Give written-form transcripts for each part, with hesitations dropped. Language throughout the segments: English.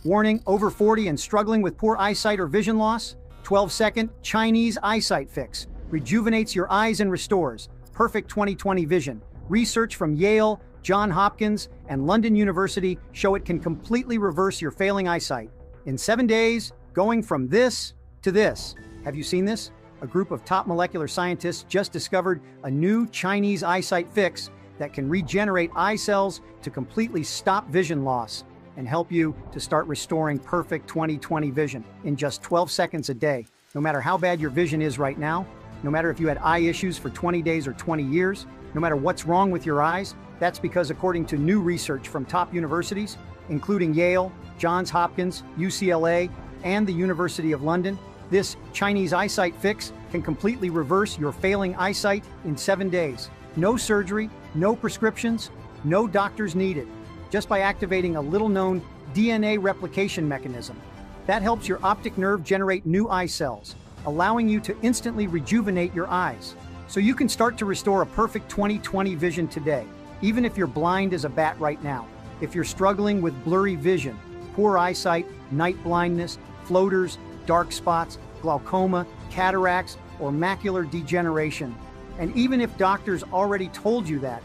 Warning, over 40 and struggling with poor eyesight or vision loss? 12-second Chinese eyesight fix. Rejuvenates your eyes and restores perfect 20/20 vision. Research from Yale, Johns Hopkins, and London University show it can completely reverse your failing eyesight. In 7 days, going from this to this. Have you seen this? A group of top molecular scientists just discovered a new Chinese eyesight fix that can regenerate eye cells to completely stop vision loss and help you to start restoring perfect 20/20 vision in just 12 seconds a day. No matter how bad your vision is right now, no matter if you had eye issues for 20 days or 20 years, no matter what's wrong with your eyes, that's because according to new research from top universities, including Yale, Johns Hopkins, UCLA, and the University of London, this Chinese eyesight fix can completely reverse your failing eyesight in 7 days. No surgery, no prescriptions, no doctors needed. Just by activating a little-known DNA replication mechanism. That helps your optic nerve generate new eye cells, allowing you to instantly rejuvenate your eyes. So you can start to restore a perfect 20/20 vision today, even if you're blind as a bat right now. If you're struggling with blurry vision, poor eyesight, night blindness, floaters, dark spots, glaucoma, cataracts, or macular degeneration. And even if doctors already told you that,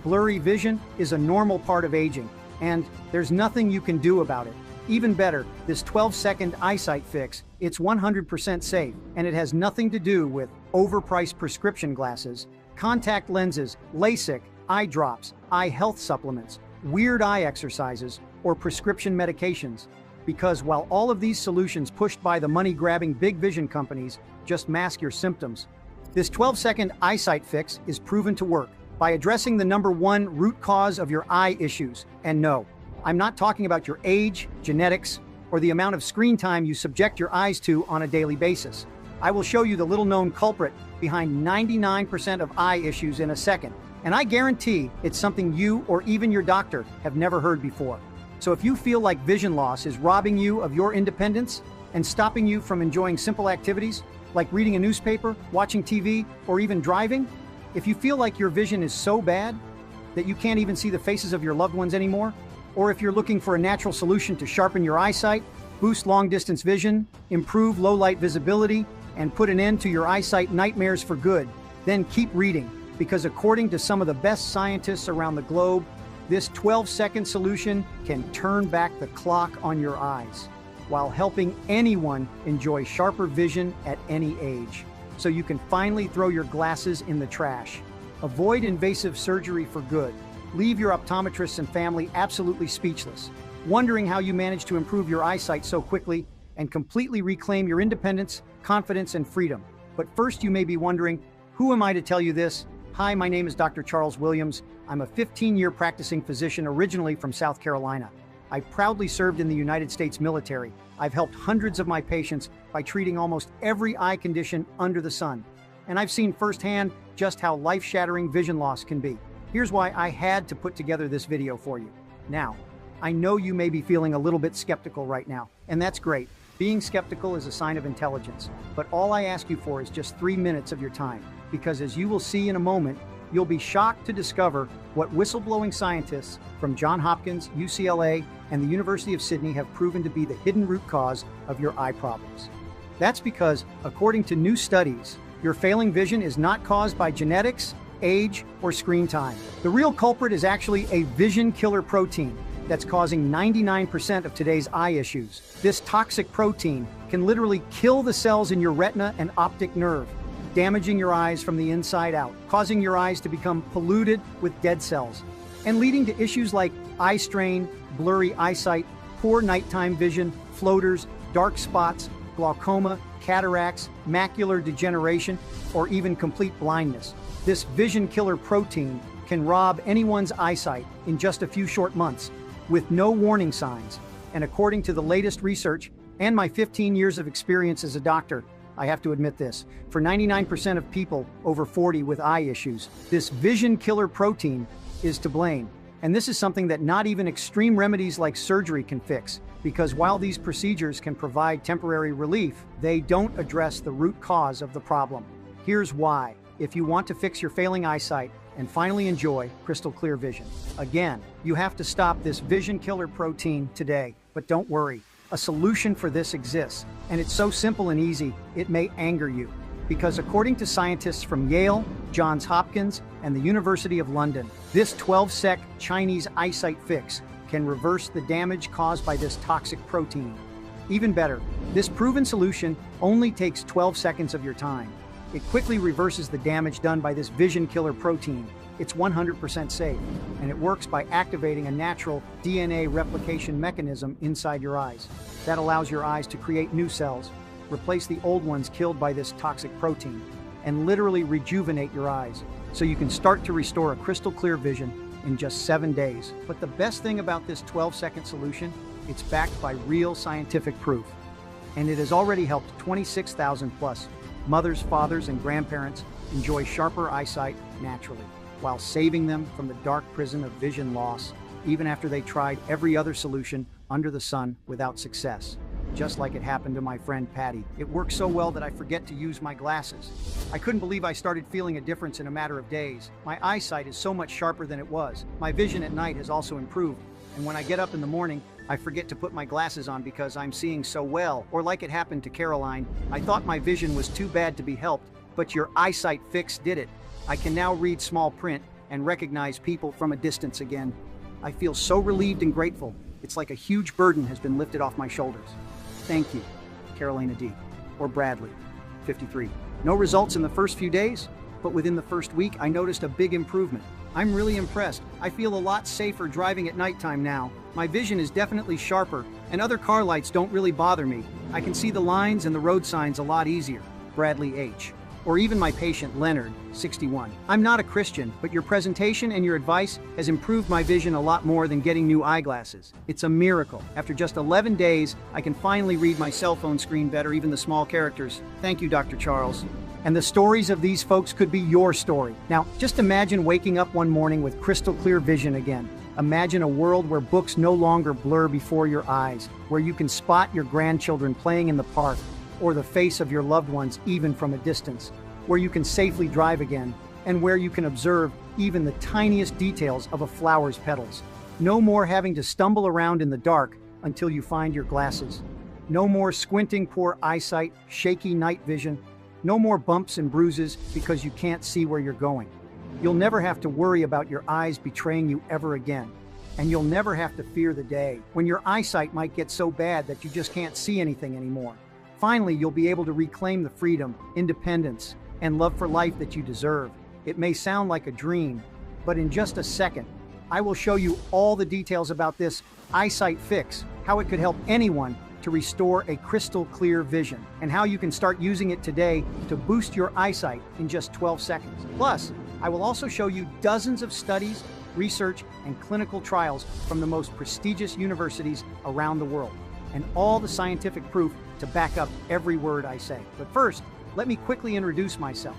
blurry vision is a normal part of aging, and there's nothing you can do about it. Even better, this 12-second eyesight fix, it's 100% safe, and it has nothing to do with overpriced prescription glasses, contact lenses, LASIK, eye drops, eye health supplements, weird eye exercises, or prescription medications. Because while all of these solutions pushed by the money-grabbing big vision companies just mask your symptoms, this 12-second eyesight fix is proven to work by addressing the #1 root cause of your eye issues. And no, I'm not talking about your age, genetics, or the amount of screen time you subject your eyes to on a daily basis. I will show you the little-known culprit behind 99% of eye issues in a second, and I guarantee it's something you or even your doctor have never heard before. So if you feel like vision loss is robbing you of your independence and stopping you from enjoying simple activities like reading a newspaper, watching TV, or even driving, if you feel like your vision is so bad that you can't even see the faces of your loved ones anymore, or if you're looking for a natural solution to sharpen your eyesight, boost long-distance vision, improve low-light visibility, and put an end to your eyesight nightmares for good, then keep reading, because according to some of the best scientists around the globe, this 12-second solution can turn back the clock on your eyes, while helping anyone enjoy sharper vision at any age. So you can finally throw your glasses in the trash. Avoid invasive surgery for good. Leave your optometrists and family absolutely speechless, wondering how you managed to improve your eyesight so quickly and completely reclaim your independence, confidence, and freedom. But first you may be wondering, who am I to tell you this? Hi, my name is Dr. Charles Williams. I'm a 15-year practicing physician originally from South Carolina. I proudly served in the United States military. I've helped hundreds of my patients by treating almost every eye condition under the sun. And I've seen firsthand just how life-shattering vision loss can be. Here's why I had to put together this video for you. Now, I know you may be feeling a little bit skeptical right now, and that's great. Being skeptical is a sign of intelligence, but all I ask you for is just 3 minutes of your time, because as you will see in a moment, you'll be shocked to discover what whistleblowing scientists from Johns Hopkins, UCLA, and the University of Sydney have proven to be the hidden root cause of your eye problems. That's because, according to new studies, your failing vision is not caused by genetics, age, or screen time. The real culprit is actually a vision killer protein that's causing 99% of today's eye issues. This toxic protein can literally kill the cells in your retina and optic nerve, damaging your eyes from the inside out, causing your eyes to become polluted with dead cells, and leading to issues like eye strain, blurry eyesight, poor nighttime vision, floaters, dark spots, glaucoma, cataracts, macular degeneration, or even complete blindness. This vision killer protein can rob anyone's eyesight in just a few short months with no warning signs. And according to the latest research and my 15 years of experience as a doctor, I have to admit this, for 99% of people over 40 with eye issues, this vision killer protein is to blame. And this is something that not even extreme remedies like surgery can fix, because while these procedures can provide temporary relief, they don't address the root cause of the problem. Here's why. If you want to fix your failing eyesight, and finally enjoy crystal clear vision. Again, you have to stop this vision killer protein today, but don't worry. A solution for this exists, and it's so simple and easy, it may anger you. Because according to scientists from Yale, Johns Hopkins, and the University of London, this 12-sec Chinese eyesight fix can reverse the damage caused by this toxic protein. Even better, this proven solution only takes 12 seconds of your time. It quickly reverses the damage done by this vision killer protein. It's 100% safe, and it works by activating a natural DNA replication mechanism inside your eyes. That allows your eyes to create new cells, replace the old ones killed by this toxic protein, and literally rejuvenate your eyes, so you can start to restore a crystal clear vision in just 7 days. But the best thing about this 12-second solution, it's backed by real scientific proof. And it has already helped 26,000 plus mothers, fathers, and grandparents enjoy sharper eyesight naturally, while saving them from the dark prison of vision loss, even after they tried every other solution under the sun without success. Just like it happened to my friend Patty. It works so well that I forget to use my glasses. I couldn't believe I started feeling a difference in a matter of days. My eyesight is so much sharper than it was. My vision at night has also improved, and when I get up in the morning, I forget to put my glasses on because I'm seeing so well. Or like it happened to Caroline, I thought my vision was too bad to be helped, but your eyesight fix did it. I can now read small print and recognize people from a distance again. I feel so relieved and grateful. It's like a huge burden has been lifted off my shoulders. Thank you, Carolina D. Or Bradley, 53. No results in the first few days, but within the first week, I noticed a big improvement. I'm really impressed. I feel a lot safer driving at nighttime now. My vision is definitely sharper, and other car lights don't really bother me. I can see the lines and the road signs a lot easier. Bradley H. Or even my patient Leonard, 61. I'm not a Christian, but your presentation and your advice has improved my vision a lot more than getting new eyeglasses. It's a miracle. After just 11 days, I can finally read my cell phone screen better, even the small characters. Thank you, Dr. Charles. And the stories of these folks could be your story. Now, just imagine waking up one morning with crystal clear vision again. Imagine a world where books no longer blur before your eyes, where you can spot your grandchildren playing in the park, or the face of your loved ones even from a distance, where you can safely drive again, and where you can observe even the tiniest details of a flower's petals. No more having to stumble around in the dark until you find your glasses. No more squinting, poor eyesight, shaky night vision. No more bumps and bruises because you can't see where you're going. You'll never have to worry about your eyes betraying you ever again. And you'll never have to fear the day when your eyesight might get so bad that you just can't see anything anymore. Finally, you'll be able to reclaim the freedom, independence, and love for life that you deserve. It may sound like a dream, but in just a second, I will show you all the details about this eyesight fix, how it could help anyone to restore a crystal clear vision, and how you can start using it today to boost your eyesight in just 12 seconds. Plus, I will also show you dozens of studies, research, and clinical trials from the most prestigious universities around the world, and all the scientific proof to back up every word I say. But first, let me quickly introduce myself.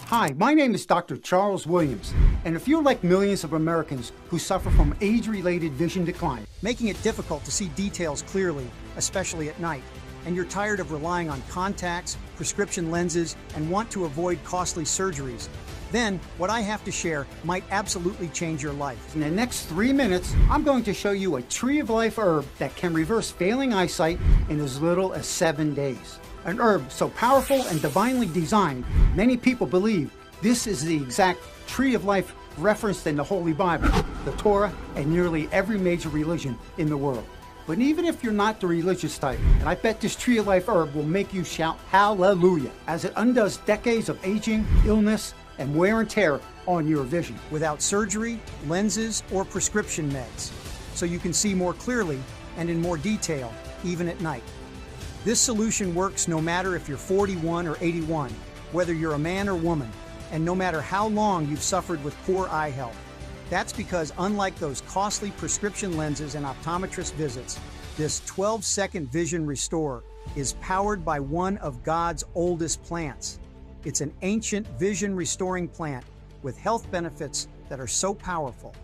Hi, my name is Dr. Charles Williams, and if you're like millions of Americans who suffer from age-related vision decline, Making it difficult to see details clearly, especially at night, and you're tired of relying on contacts, prescription lenses, and want to avoid costly surgeries, then what I have to share might absolutely change your life. in the next 3 minutes, I'm going to show you a tree of life herb that can reverse failing eyesight in as little as 7 days. An herb so powerful and divinely designed, many people believe this is the exact tree of life referenced in the Holy Bible, the Torah, and nearly every major religion in the world. But even if you're not the religious type, and I bet this tree of life herb will make you shout hallelujah, as it undoes decades of aging, illness, and wear and tear on your vision. Without surgery, lenses, or prescription meds, so you can see more clearly and in more detail, even at night. This solution works no matter if you're 41 or 81, whether you're a man or woman, and no matter how long you've suffered with poor eye health. That's because unlike those costly prescription lenses and optometrist visits, this 12-second vision restorer is powered by one of God's oldest plants. It's an ancient vision restoring plant with health benefits that are so powerful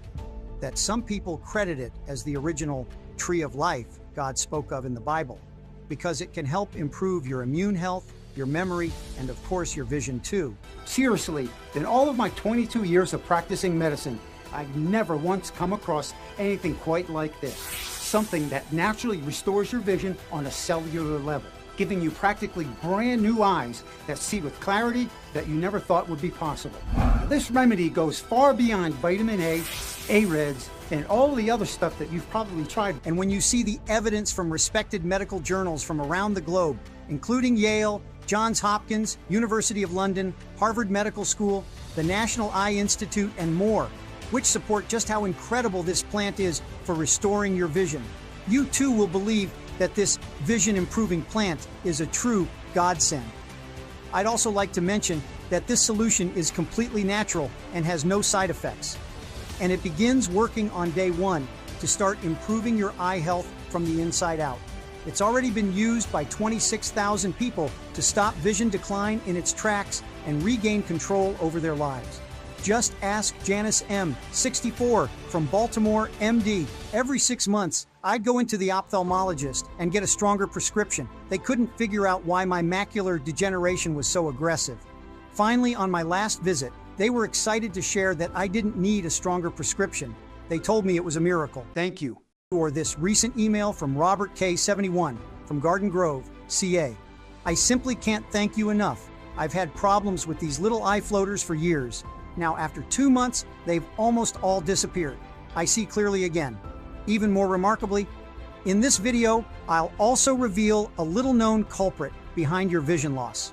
that some people credit it as the original tree of life God spoke of in the Bible, because it can help improve your immune health, your memory, and of course your vision too. Seriously, in all of my 22 years of practicing medicine, I've never once come across anything quite like this. Something that naturally restores your vision on a cellular level, giving you practically brand new eyes that see with clarity that you never thought would be possible. This remedy goes far beyond vitamin A, AREDs, and all the other stuff that you've probably tried. And when you see the evidence from respected medical journals from around the globe, including Yale, Johns Hopkins, University of London, Harvard Medical School, the National Eye Institute, and more, which support just how incredible this plant is for restoring your vision, you too will believe that this vision-improving plant is a true godsend. I'd also like to mention that this solution is completely natural and has no side effects. And it begins working on day one to start improving your eye health from the inside out. It's already been used by 26,000 people to stop vision decline in its tracks and regain control over their lives. Just ask Janice M., 64, from Baltimore, MD. Every 6 months, I'd go into the ophthalmologist and get a stronger prescription. They couldn't figure out why my macular degeneration was so aggressive. Finally, on my last visit, they were excited to share that I didn't need a stronger prescription. They told me it was a miracle. Thank you. Or this recent email from Robert K. 71 from Garden Grove, CA. I simply can't thank you enough. I've had problems with these little eye floaters for years. Now, after 2 months, they've almost all disappeared. I see clearly again. Even more remarkably, in this video, I'll also reveal a little-known culprit behind your vision loss,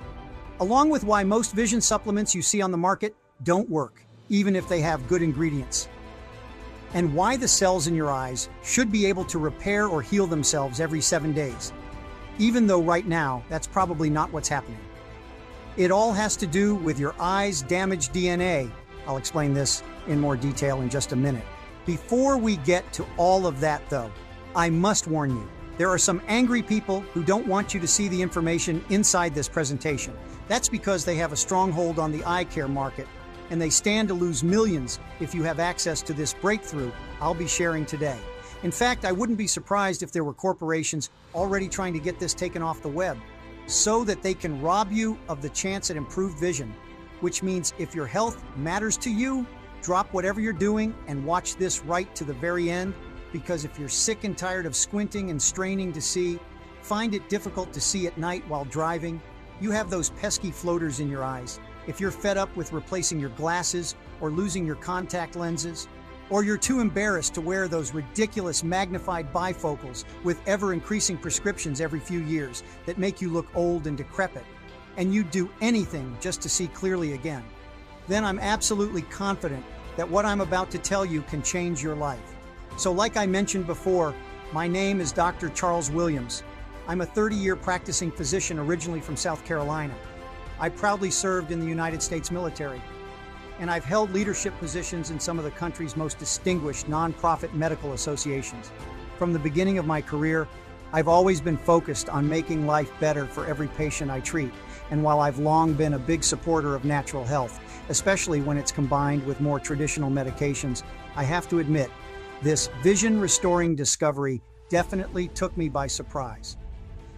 along with why most vision supplements you see on the market don't work, even if they have good ingredients, and why the cells in your eyes should be able to repair or heal themselves every 7 days, even though right now, that's probably not what's happening. It all has to do with your eye's damaged DNA. I'll explain this in more detail in just a minute. Before we get to all of that though, I must warn you, there are some angry people who don't want you to see the information inside this presentation. That's because they have a stronghold on the eye care market, and they stand to lose millions if you have access to this breakthrough I'll be sharing today. In fact, I wouldn't be surprised if there were corporations already trying to get this taken off the web, so that they can rob you of the chance at improved vision, which means if your health matters to you, drop whatever you're doing and watch this right to the very end, because if you're sick and tired of squinting and straining to see, find it difficult to see at night while driving, you have those pesky floaters in your eyes, if you're fed up with replacing your glasses or losing your contact lenses, or you're too embarrassed to wear those ridiculous magnified bifocals with ever-increasing prescriptions every few years that make you look old and decrepit, and you'd do anything just to see clearly again, then I'm absolutely confident that what I'm about to tell you can change your life. So like I mentioned before, my name is Dr. Charles Williams. I'm a 30-year practicing physician originally from South Carolina. I proudly served in the United States military, and I've held leadership positions in some of the country's most distinguished nonprofit medical associations. From the beginning of my career, I've always been focused on making life better for every patient I treat, and while I've long been a big supporter of natural health, especially when it's combined with more traditional medications, I have to admit, this vision-restoring discovery definitely took me by surprise.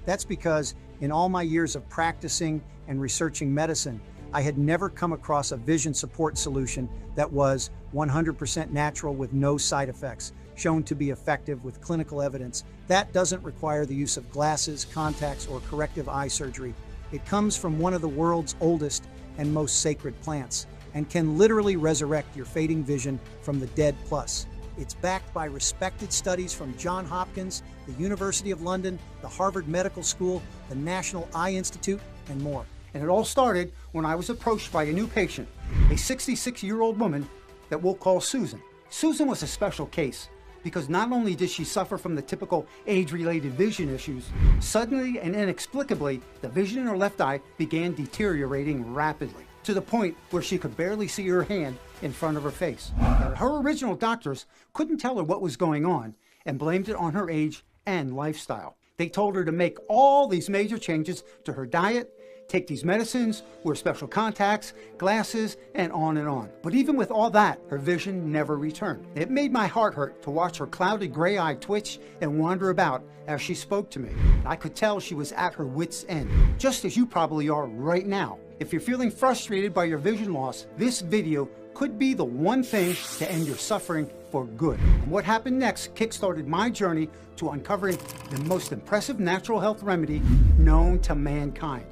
That's because in all my years of practicing and researching medicine, I had never come across a vision support solution that was 100% natural with no side effects, shown to be effective with clinical evidence. That doesn't require the use of glasses, contacts, or corrective eye surgery. It comes from one of the world's oldest and most sacred plants, and can literally resurrect your fading vision from the dead plus. It's backed by respected studies from Johns Hopkins, the University of London, the Harvard Medical School, the National Eye Institute, and more. And it all started when I was approached by a new patient, a 66-year-old woman that we'll call Susan. Susan was a special case because not only did she suffer from the typical age-related vision issues, suddenly and inexplicably, the vision in her left eye began deteriorating rapidly, to the point where she could barely see her hand in front of her face. And her original doctors couldn't tell her what was going on and blamed it on her age and lifestyle. They told her to make all these major changes to her diet, take these medicines, wear special contacts, glasses, and on and on. But even with all that, her vision never returned. It made my heart hurt to watch her clouded gray eye twitch and wander about as she spoke to me. I could tell she was at her wit's end, just as you probably are right now. If you're feeling frustrated by your vision loss, this video could be the one thing to end your suffering for good. And what happened next kickstarted my journey to uncovering the most impressive natural health remedy known to mankind.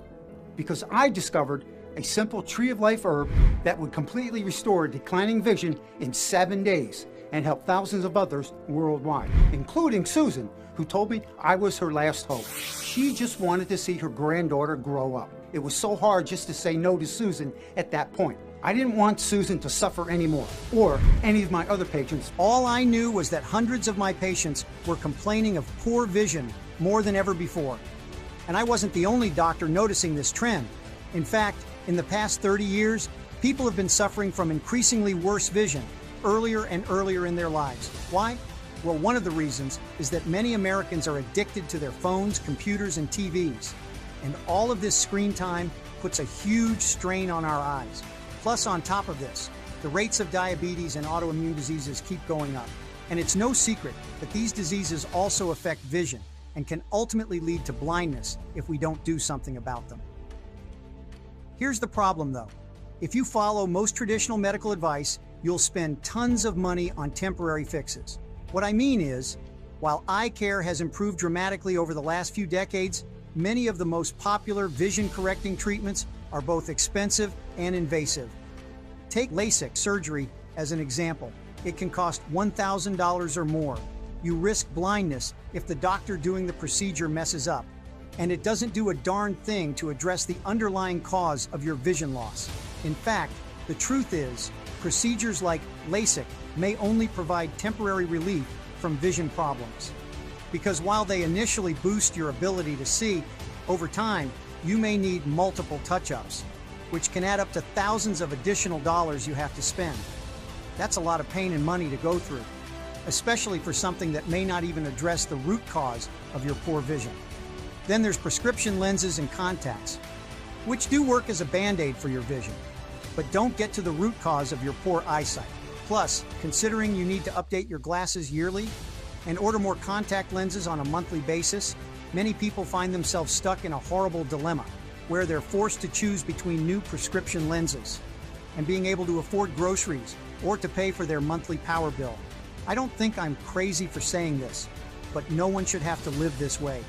Because I discovered a simple tree of life herb that would completely restore declining vision in 7 days and help thousands of others worldwide, including Susan, who told me I was her last hope. She just wanted to see her granddaughter grow up. It was so hard just to say no to Susan at that point. I didn't want Susan to suffer anymore, or any of my other patients. All I knew was that hundreds of my patients were complaining of poor vision more than ever before. And I wasn't the only doctor noticing this trend. In fact, in the past 30 years, people have been suffering from increasingly worse vision earlier and earlier in their lives. Why? Well, one of the reasons is that many Americans are addicted to their phones, computers, and TVs. And all of this screen time puts a huge strain on our eyes. Plus, on top of this, the rates of diabetes and autoimmune diseases keep going up. And it's no secret that these diseases also affect vision and can ultimately lead to blindness if we don't do something about them. Here's the problem, though. If you follow most traditional medical advice, you'll spend tons of money on temporary fixes. What I mean is, while eye care has improved dramatically over the last few decades, many of the most popular vision-correcting treatments are both expensive and invasive. Take LASIK surgery as an example. It can cost $1,000 or more. You risk blindness if the doctor doing the procedure messes up, and it doesn't do a darn thing to address the underlying cause of your vision loss. In fact, the truth is, procedures like LASIK may only provide temporary relief from vision problems. Because while they initially boost your ability to see, over time, you may need multiple touch-ups, which can add up to thousands of additional dollars you have to spend. That's a lot of pain and money to go through, especially for something that may not even address the root cause of your poor vision. Then there's prescription lenses and contacts, which do work as a band-aid for your vision, but don't get to the root cause of your poor eyesight. Plus, considering you need to update your glasses yearly and order more contact lenses on a monthly basis, many people find themselves stuck in a horrible dilemma where they're forced to choose between new prescription lenses and being able to afford groceries or to pay for their monthly power bill. I don't think I'm crazy for saying this, but no one should have to live this way,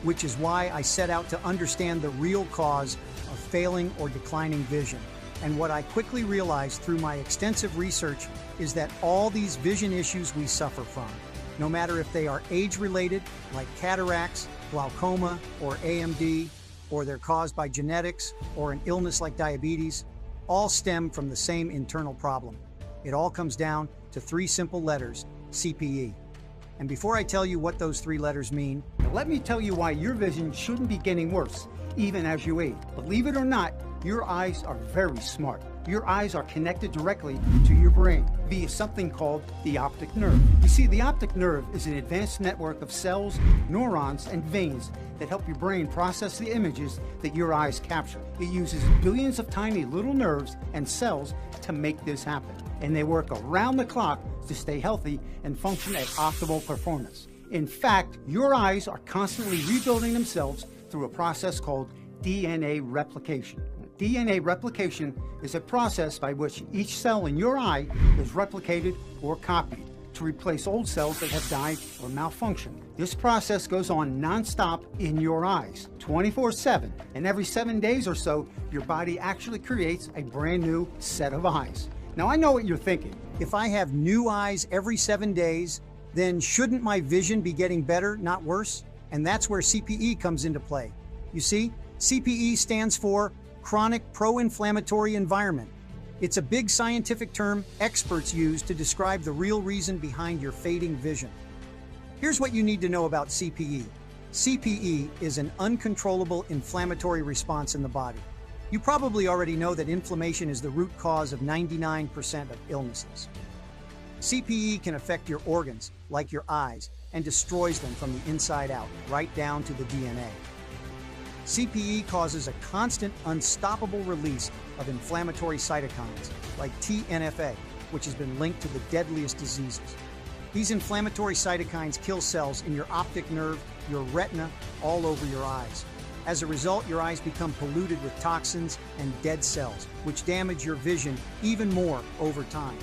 which is why I set out to understand the real cause of failing or declining vision. And what I quickly realized through my extensive research is that all these vision issues we suffer from, no matter if they are age-related, like cataracts, glaucoma, or AMD, or they're caused by genetics or an illness like diabetes, all stem from the same internal problem. It all comes down to 3 simple letters, CPE. And before I tell you what those 3 letters mean, let me tell you why your vision shouldn't be getting worse, even as you age. Believe it or not, your eyes are very smart. Your eyes are connected directly to your brain via something called the optic nerve. You see, the optic nerve is an advanced network of cells, neurons, and veins that help your brain process the images that your eyes capture. It uses billions of tiny little nerves and cells to make this happen, and they work around the clock to stay healthy and function at optimal performance. In fact, your eyes are constantly rebuilding themselves through a process called DNA replication. DNA replication is a process by which each cell in your eye is replicated or copied to replace old cells that have died or malfunctioned. This process goes on non-stop in your eyes, 24/7, and every 7 days or so, your body actually creates a brand new set of eyes. Now, I know what you're thinking. If I have new eyes every 7 days, then shouldn't my vision be getting better, not worse? And that's where CPE comes into play. You see, CPE stands for chronic pro-inflammatory environment. It's a big scientific term experts use to describe the real reason behind your fading vision. Here's what you need to know about CPE. CPE is an uncontrollable inflammatory response in the body. You probably already know that inflammation is the root cause of 99% of illnesses. CPE can affect your organs, like your eyes, and destroys them from the inside out, right down to the DNA. CPE causes a constant, unstoppable release of inflammatory cytokines like TNF-A, which has been linked to the deadliest diseases. These inflammatory cytokines kill cells in your optic nerve, your retina, all over your eyes. As a result, your eyes become polluted with toxins and dead cells, which damage your vision even more over time.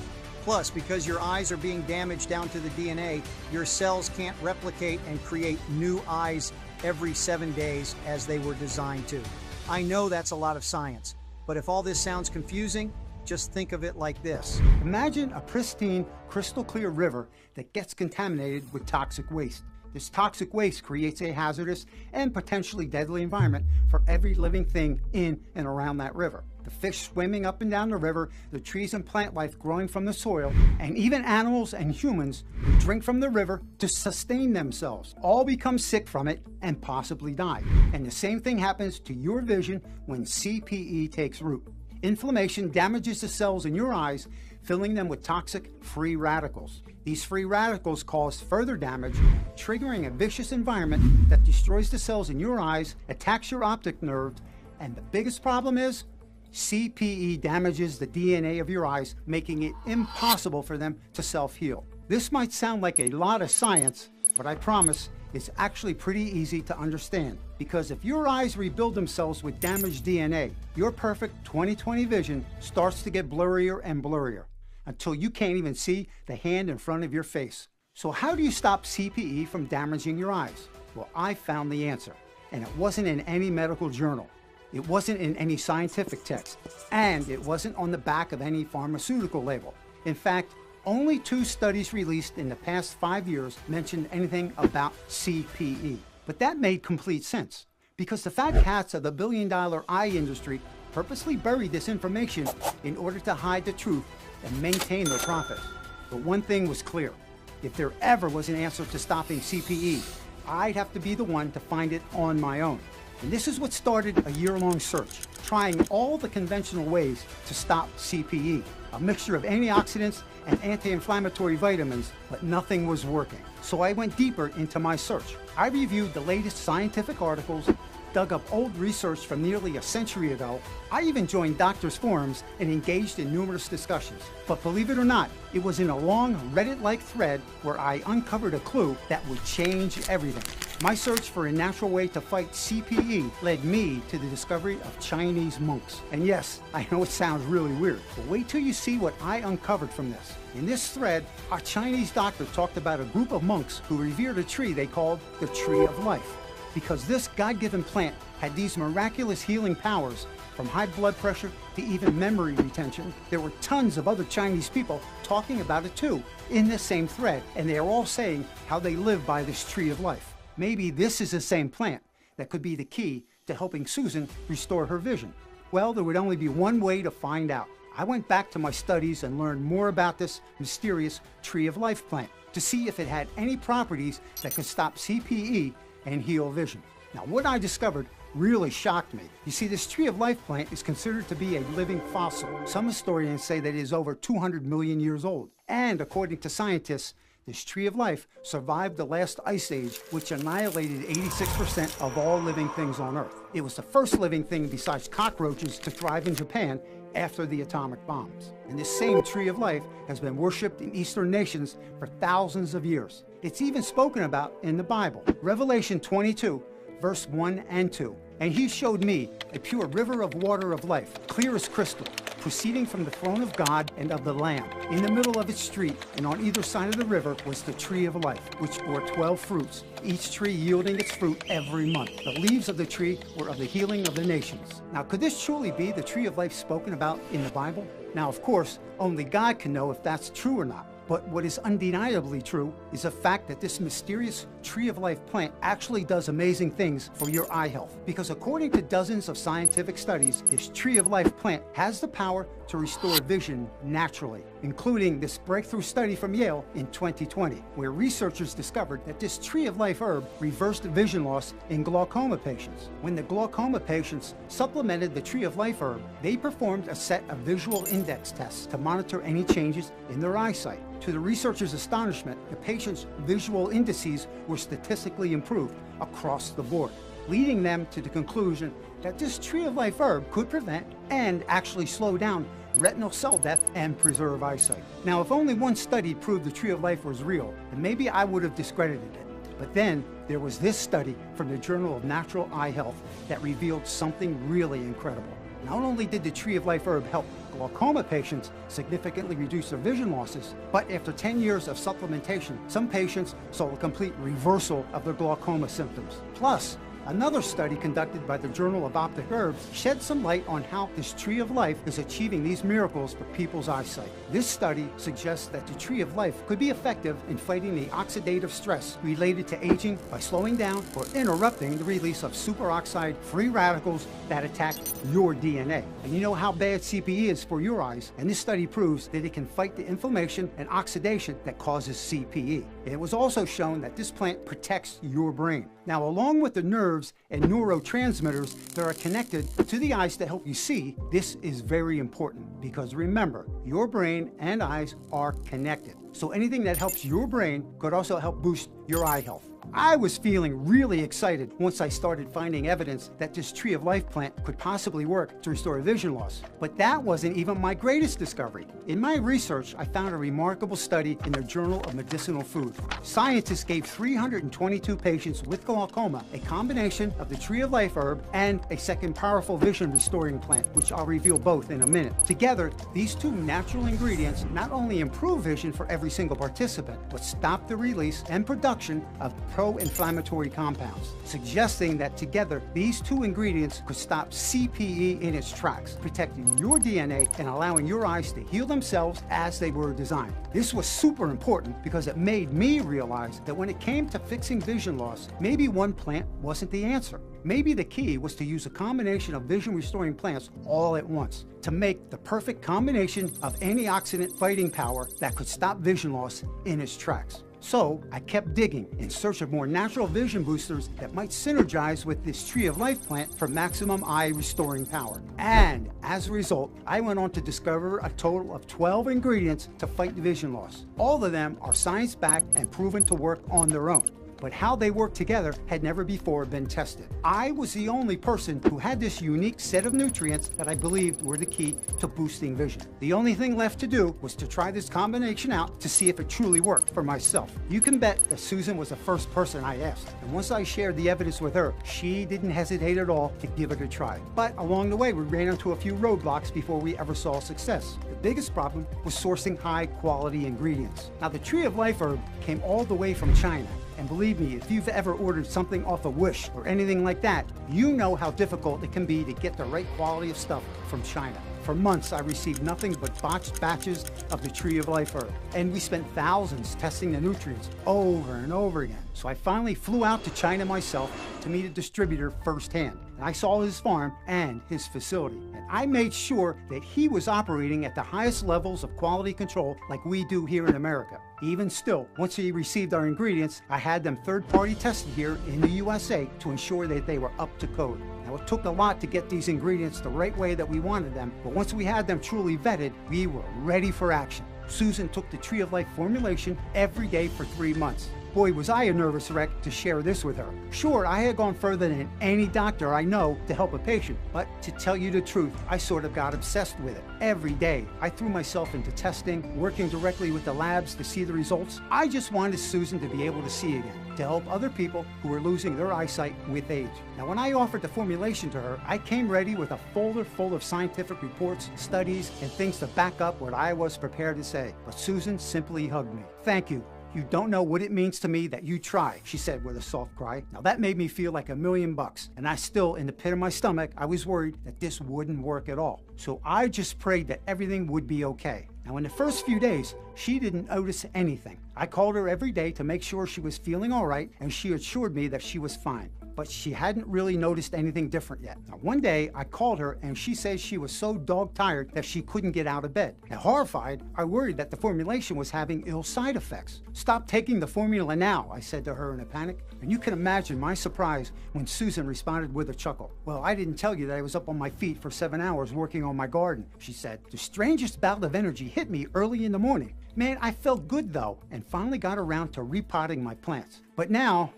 Plus, because your eyes are being damaged down to the DNA, your cells can't replicate and create new eyes every 7 days as they were designed to. I know that's a lot of science, but if all this sounds confusing, just think of it like this. Imagine a pristine, crystal clear river that gets contaminated with toxic waste. This toxic waste creates a hazardous and potentially deadly environment for every living thing in and around that river. The fish swimming up and down the river, the trees and plant life growing from the soil, and even animals and humans who drink from the river to sustain themselves all become sick from it and possibly die. And the same thing happens to your vision when CPE takes root. Inflammation damages the cells in your eyes, filling them with toxic free radicals. These free radicals cause further damage, triggering a vicious environment that destroys the cells in your eyes, attacks your optic nerve, and the biggest problem is CPE damages the DNA of your eyes, making it impossible for them to self-heal. This might sound like a lot of science, but I promise it's actually pretty easy to understand. Because if your eyes rebuild themselves with damaged DNA, your perfect 20/20 vision starts to get blurrier and blurrier, until you can't even see the hand in front of your face. So how do you stop CPE from damaging your eyes? Well, I found the answer, and it wasn't in any medical journal. It wasn't in any scientific text, and it wasn't on the back of any pharmaceutical label. In fact, only 2 studies released in the past 5 years mentioned anything about CPE. But that made complete sense, because the fat cats of the billion-dollar eye industry purposely buried this information in order to hide the truth and maintain their profits. But one thing was clear: if there ever was an answer to stopping CPE, I'd have to be the one to find it on my own. And this is what started a year-long search, trying all the conventional ways to stop CPE, a mixture of antioxidants and anti-inflammatory vitamins, but nothing was working. So I went deeper into my search. I reviewed the latest scientific articles, dug up old research from nearly a century ago. I even joined doctors' forums and engaged in numerous discussions. But believe it or not, it was in a long Reddit-like thread where I uncovered a clue that would change everything. My search for a natural way to fight CPE led me to the discovery of Chinese monks. And yes, I know it sounds really weird, but wait till you see what I uncovered from this. In this thread, a Chinese doctor talked about a group of monks who revered a tree they called the Tree of Life. Because this God-given plant had these miraculous healing powers, from high blood pressure to even memory retention, there were tons of other Chinese people talking about it too, in this same thread, and they are all saying how they live by this Tree of Life. Maybe this is the same plant that could be the key to helping Susan restore her vision. Well, there would only be one way to find out. I went back to my studies and learned more about this mysterious Tree of Life plant to see if it had any properties that could stop CPE and heal vision. Now, what I discovered really shocked me. You see, this Tree of Life plant is considered to be a living fossil. Some historians say that it is over 200 million years old. And according to scientists, this Tree of Life survived the last ice age, which annihilated 86% of all living things on Earth. It was the first living thing besides cockroaches to thrive in Japan after the atomic bombs. And this same Tree of Life has been worshipped in Eastern nations for thousands of years. It's even spoken about in the Bible. Revelation 22, verse 1 and 2. And he showed me a pure river of water of life, clear as crystal, proceeding from the throne of God and of the Lamb. In the middle of its street and on either side of the river was the Tree of Life, which bore 12 fruits, each tree yielding its fruit every month. The leaves of the tree were of the healing of the nations. Now, could this truly be the Tree of Life spoken about in the Bible? Now, of course, only God can know if that's true or not. But what is undeniably true is the fact that this mysterious Tree of Life plant actually does amazing things for your eye health. Because according to dozens of scientific studies, this Tree of Life plant has the power to restore vision naturally, including this breakthrough study from Yale in 2020, where researchers discovered that this Tree of Life herb reversed vision loss in glaucoma patients. When the glaucoma patients supplemented the Tree of Life herb, they performed a set of visual index tests to monitor any changes in their eyesight. To the researchers' astonishment, the patients' visual indices were statistically improved across the board. leading them to the conclusion that this tree of life herb could prevent and actually slow down retinal cell death and preserve eyesight. Now, if only one study proved the tree of life was real, then maybe I would have discredited it. But then there was this study from the Journal of Natural Eye Health that revealed something really incredible. Not only did the tree of life herb help glaucoma patients significantly reduce their vision losses, but after 10 years of supplementation, some patients saw a complete reversal of their glaucoma symptoms. Plus, another study conducted by the Journal of Optic Herbs shed some light on how this tree of life is achieving these miracles for people's eyesight. This study suggests that the tree of life could be effective in fighting the oxidative stress related to aging by slowing down or interrupting the release of superoxide free radicals that attack your DNA. And you know how bad CPE is for your eyes, and this study proves that it can fight the inflammation and oxidation that causes CPE. It was also shown that this plant protects your brain. Now, along with the nerves and neurotransmitters that are connected to the eyes to help you see, this is very important because remember, your brain and eyes are connected. So anything that helps your brain could also help boost your eye health. I was feeling really excited once I started finding evidence that this tree of life plant could possibly work to restore vision loss. But that wasn't even my greatest discovery. In my research, I found a remarkable study in the Journal of Medicinal Food. Scientists gave 322 patients with glaucoma a combination of the tree of life herb and a second powerful vision restoring plant, which I'll reveal both in a minute. Together, these two natural ingredients not only improve vision for every single participant, but stop the release and production of pro-inflammatory compounds, suggesting that together these two ingredients could stop CPE in its tracks, protecting your DNA and allowing your eyes to heal themselves as they were designed. This was super important because it made me realize that when it came to fixing vision loss, maybe one plant wasn't the answer. Maybe the key was to use a combination of vision restoring plants all at once to make the perfect combination of antioxidant fighting power that could stop vision loss in its tracks. So I kept digging in search of more natural vision boosters that might synergize with this tree of life plant for maximum eye restoring power. And as a result, I went on to discover a total of 12 ingredients to fight vision loss. All of them are science-backed and proven to work on their own. But how they work together had never before been tested. I was the only person who had this unique set of nutrients that I believed were the key to boosting vision. The only thing left to do was to try this combination out to see if it truly worked for myself. You can bet that Susan was the first person I asked, and once I shared the evidence with her, she didn't hesitate at all to give it a try. But along the way, we ran into a few roadblocks before we ever saw success. The biggest problem was sourcing high-quality ingredients. Now, the tree of life herb came all the way from China. And believe me, if you've ever ordered something off of Wish or anything like that, you know how difficult it can be to get the right quality of stuff from China. For months, I received nothing but botched batches of the tree of life herb. And we spent thousands testing the nutrients over and over again. So I finally flew out to China myself to meet a distributor firsthand. And I saw his farm and his facility. And I made sure that he was operating at the highest levels of quality control like we do here in America. Even still, once he received our ingredients, I had them third-party tested here in the USA to ensure that they were up to code. Now, it took a lot to get these ingredients the right way that we wanted them, but once we had them truly vetted, we were ready for action. Susan took the Tree of Life formulation every day for 3 months. Boy, was I a nervous wreck to share this with her. Sure, I had gone further than any doctor I know to help a patient, but to tell you the truth, I sort of got obsessed with it. Every day, I threw myself into testing, working directly with the labs to see the results. I just wanted Susan to be able to see again, to help other people who were losing their eyesight with age. Now, when I offered the formulation to her, I came ready with a folder full of scientific reports, studies, and things to back up what I was prepared to say. But Susan simply hugged me. Thank you. You don't know what it means to me that you try, she said with a soft cry. Now that made me feel like $1,000,000, and I still, in the pit of my stomach, I was worried that this wouldn't work at all. So I just prayed that everything would be okay. Now in the first few days, she didn't notice anything. I called her every day to make sure she was feeling all right, and she assured me that she was fine. But she hadn't really noticed anything different yet. Now, one day, I called her and she said she was so dog-tired that she couldn't get out of bed. Now, horrified, I worried that the formulation was having ill side effects. "Stop taking the formula now," I said to her in a panic. And you can imagine my surprise when Susan responded with a chuckle. "Well, I didn't tell you that I was up on my feet for 7 hours working on my garden," she said. "The strangest bout of energy hit me early in the morning. Man, I felt good though, and finally got around to repotting my plants. But now,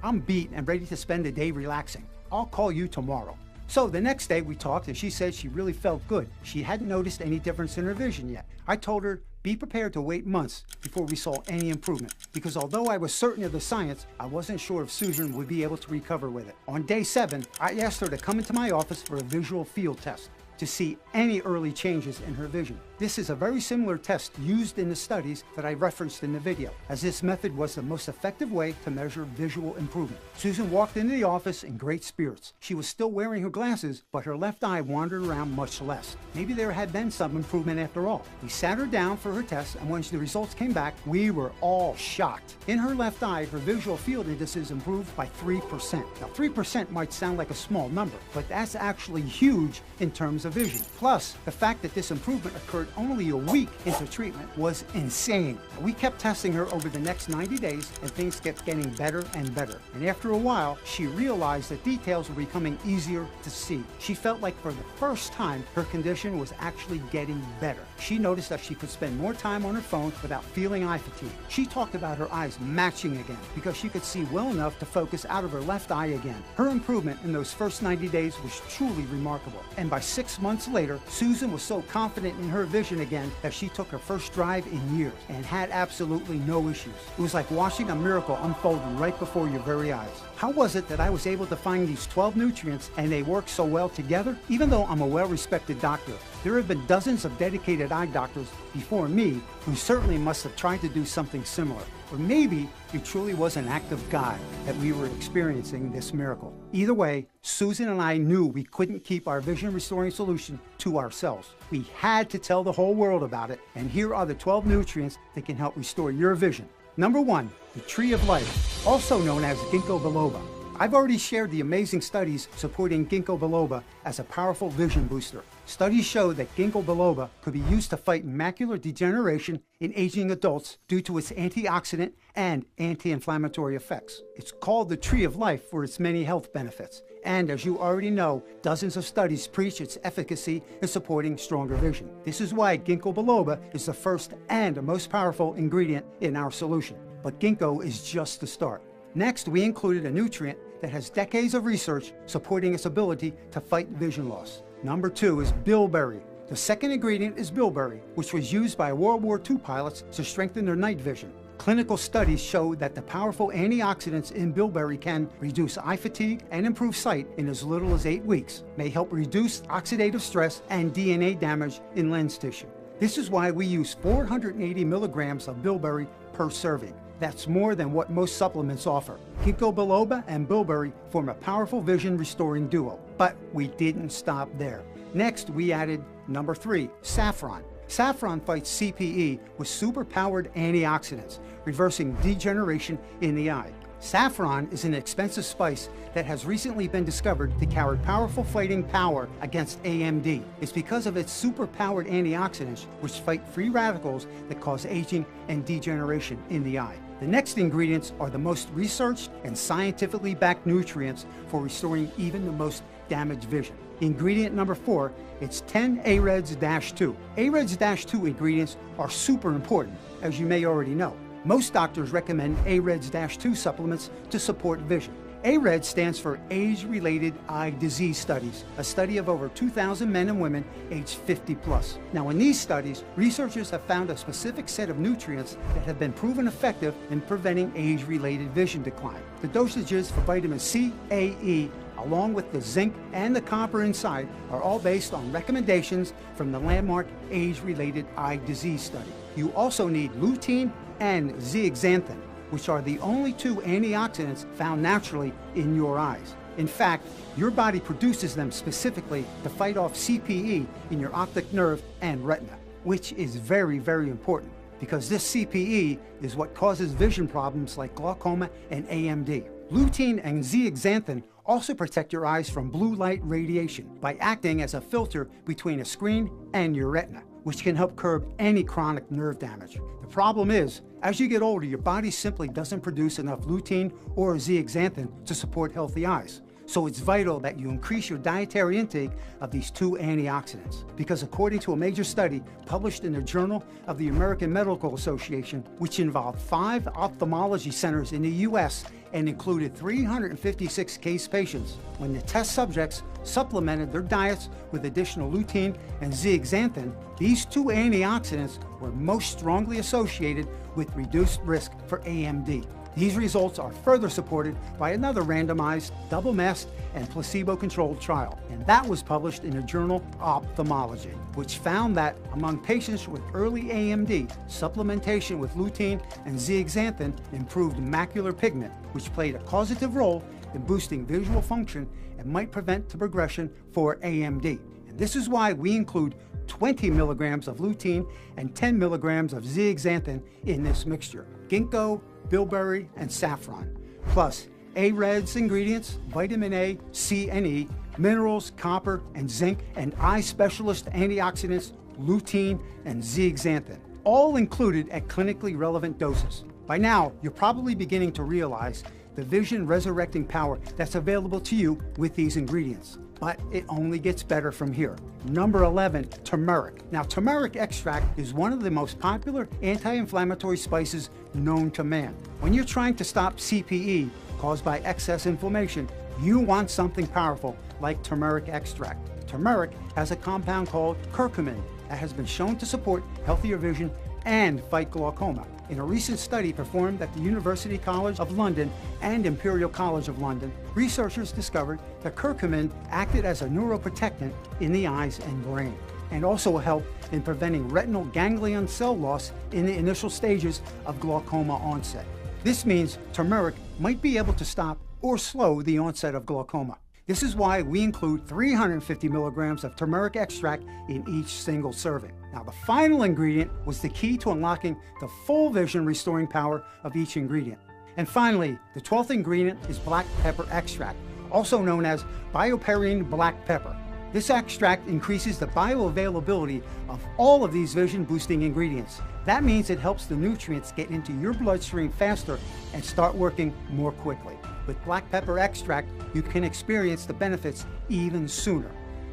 I'm beat and ready to spend the day relaxing. I'll call you tomorrow." So the next day we talked and she said she really felt good. She hadn't noticed any difference in her vision yet. I told her, be prepared to wait months before we saw any improvement, because although I was certain of the science, I wasn't sure if Susan would be able to recover with it. On day 7, I asked her to come into my office for a visual field test to see any early changes in her vision. This is a very similar test used in the studies that I referenced in the video, as this method was the most effective way to measure visual improvement. Susan walked into the office in great spirits. She was still wearing her glasses, but her left eye wandered around much less. Maybe there had been some improvement after all. We sat her down for her test, and when the results came back, we were all shocked. In her left eye, her visual field indices improved by 3%. Now, 3% might sound like a small number, but that's actually huge in terms of vision. Plus, the fact that this improvement occurred only a week into treatment was insane. We kept testing her over the next 90 days, and things kept getting better and better. And after a while, she realized that details were becoming easier to see. She felt like for the first time, her condition was actually getting better. She noticed that she could spend more time on her phone without feeling eye fatigue. She talked about her eyes matching again because she could see well enough to focus out of her left eye again. Her improvement in those first 90 days was truly remarkable. And by 6 months later, Susan was so confident in her vision again that she took her first drive in years and had absolutely no issues. It was like watching a miracle unfolding right before your very eyes. How was it that I was able to find these 12 nutrients and they work so well together? Even though I'm a well-respected doctor, there have been dozens of dedicated eye doctors before me who certainly must have tried to do something similar. Or maybe it truly was an act of God that we were experiencing this miracle. Either way, Susan and I knew we couldn't keep our vision restoring solution to ourselves. We had to tell the whole world about it, and here are the 12 nutrients that can help restore your vision. Number 1, the tree of life, also known as ginkgo biloba. I've already shared the amazing studies supporting ginkgo biloba as a powerful vision booster. Studies show that ginkgo biloba could be used to fight macular degeneration in aging adults due to its antioxidant and anti-inflammatory effects. It's called the tree of life for its many health benefits. And as you already know, dozens of studies preach its efficacy in supporting stronger vision. This is why ginkgo biloba is the first and most powerful ingredient in our solution. But ginkgo is just the start. Next, we included a nutrient that has decades of research supporting its ability to fight vision loss. Number 2 is bilberry. The second ingredient is bilberry, which was used by World War II pilots to strengthen their night vision. Clinical studies show that the powerful antioxidants in bilberry can reduce eye fatigue and improve sight in as little as 8 weeks, may help reduce oxidative stress and DNA damage in lens tissue. This is why we use 480 milligrams of bilberry per serving. That's more than what most supplements offer. Ginkgo biloba and bilberry form a powerful vision restoring duo. But we didn't stop there. Next, we added number 3, saffron. Saffron fights CPE with super-powered antioxidants, reversing degeneration in the eye. Saffron is an expensive spice that has recently been discovered to carry powerful fighting power against AMD. It's because of its super-powered antioxidants, which fight free radicals that cause aging and degeneration in the eye. The next ingredients are the most researched and scientifically backed nutrients for restoring even the most damaged vision. Ingredient number 4, it's 10-AREDS-2. AREDS-2 ingredients are super important, as you may already know. Most doctors recommend AREDS-2 supplements to support vision. AREDS stands for Age-Related Eye Disease Studies, a study of over 2,000 men and women aged 50 plus. Now, in these studies, researchers have found a specific set of nutrients that have been proven effective in preventing age-related vision decline. The dosages for vitamin C, A, E, along with the zinc and the copper inside, are all based on recommendations from the landmark Age-Related Eye Disease Study. You also need lutein and zeaxanthin, which are the only 2 antioxidants found naturally in your eyes. In fact, your body produces them specifically to fight off CPE in your optic nerve and retina, which is very, very important because this CPE is what causes vision problems like glaucoma and AMD. Lutein and zeaxanthin also protect your eyes from blue light radiation by acting as a filter between a screen and your retina, which can help curb any chronic nerve damage. The problem is, as you get older, your body simply doesn't produce enough lutein or zeaxanthin to support healthy eyes. So it's vital that you increase your dietary intake of these two antioxidants, because according to a major study published in the Journal of the American Medical Association, which involved 5 ophthalmology centers in the US and included 356 case patients, when the test subjects supplemented their diets with additional lutein and zeaxanthin, these two antioxidants were most strongly associated with reduced risk for AMD. These results are further supported by another randomized, double-masked, and placebo-controlled trial, and that was published in the journal Ophthalmology, which found that among patients with early AMD, supplementation with lutein and zeaxanthin improved macular pigment, which played a causative role in boosting visual function and might prevent the progression for AMD. And this is why we include 20 milligrams of lutein and 10 milligrams of zeaxanthin in this mixture: ginkgo, bilberry, and saffron, plus A-Red's ingredients, vitamin A, C, and E, minerals, copper, and zinc, and eye specialist antioxidants, lutein, and zeaxanthin, all included at clinically relevant doses. By now, you're probably beginning to realize the vision resurrecting power that's available to you with these ingredients. But it only gets better from here. Number 11, turmeric. Now, turmeric extract is one of the most popular anti-inflammatory spices known to man. When you're trying to stop CPE caused by excess inflammation, you want something powerful like turmeric extract. Turmeric has a compound called curcumin that has been shown to support healthier vision and fight glaucoma. In a recent study performed at the University College of London and Imperial College of London, researchers discovered that curcumin acted as a neuroprotectant in the eyes and brain, and also helped in preventing retinal ganglion cell loss in the initial stages of glaucoma onset. This means turmeric might be able to stop or slow the onset of glaucoma. This is why we include 350 milligrams of turmeric extract in each single serving. Now, the final ingredient was the key to unlocking the full vision restoring power of each ingredient. And finally, the 12th ingredient is black pepper extract, also known as bioperine black pepper. This extract increases the bioavailability of all of these vision-boosting ingredients. That means it helps the nutrients get into your bloodstream faster and start working more quickly. With black pepper extract, you can experience the benefits even sooner.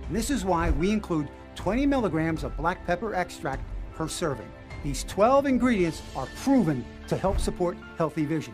And this is why we include 20 milligrams of black pepper extract per serving. These 12 ingredients are proven to help support healthy vision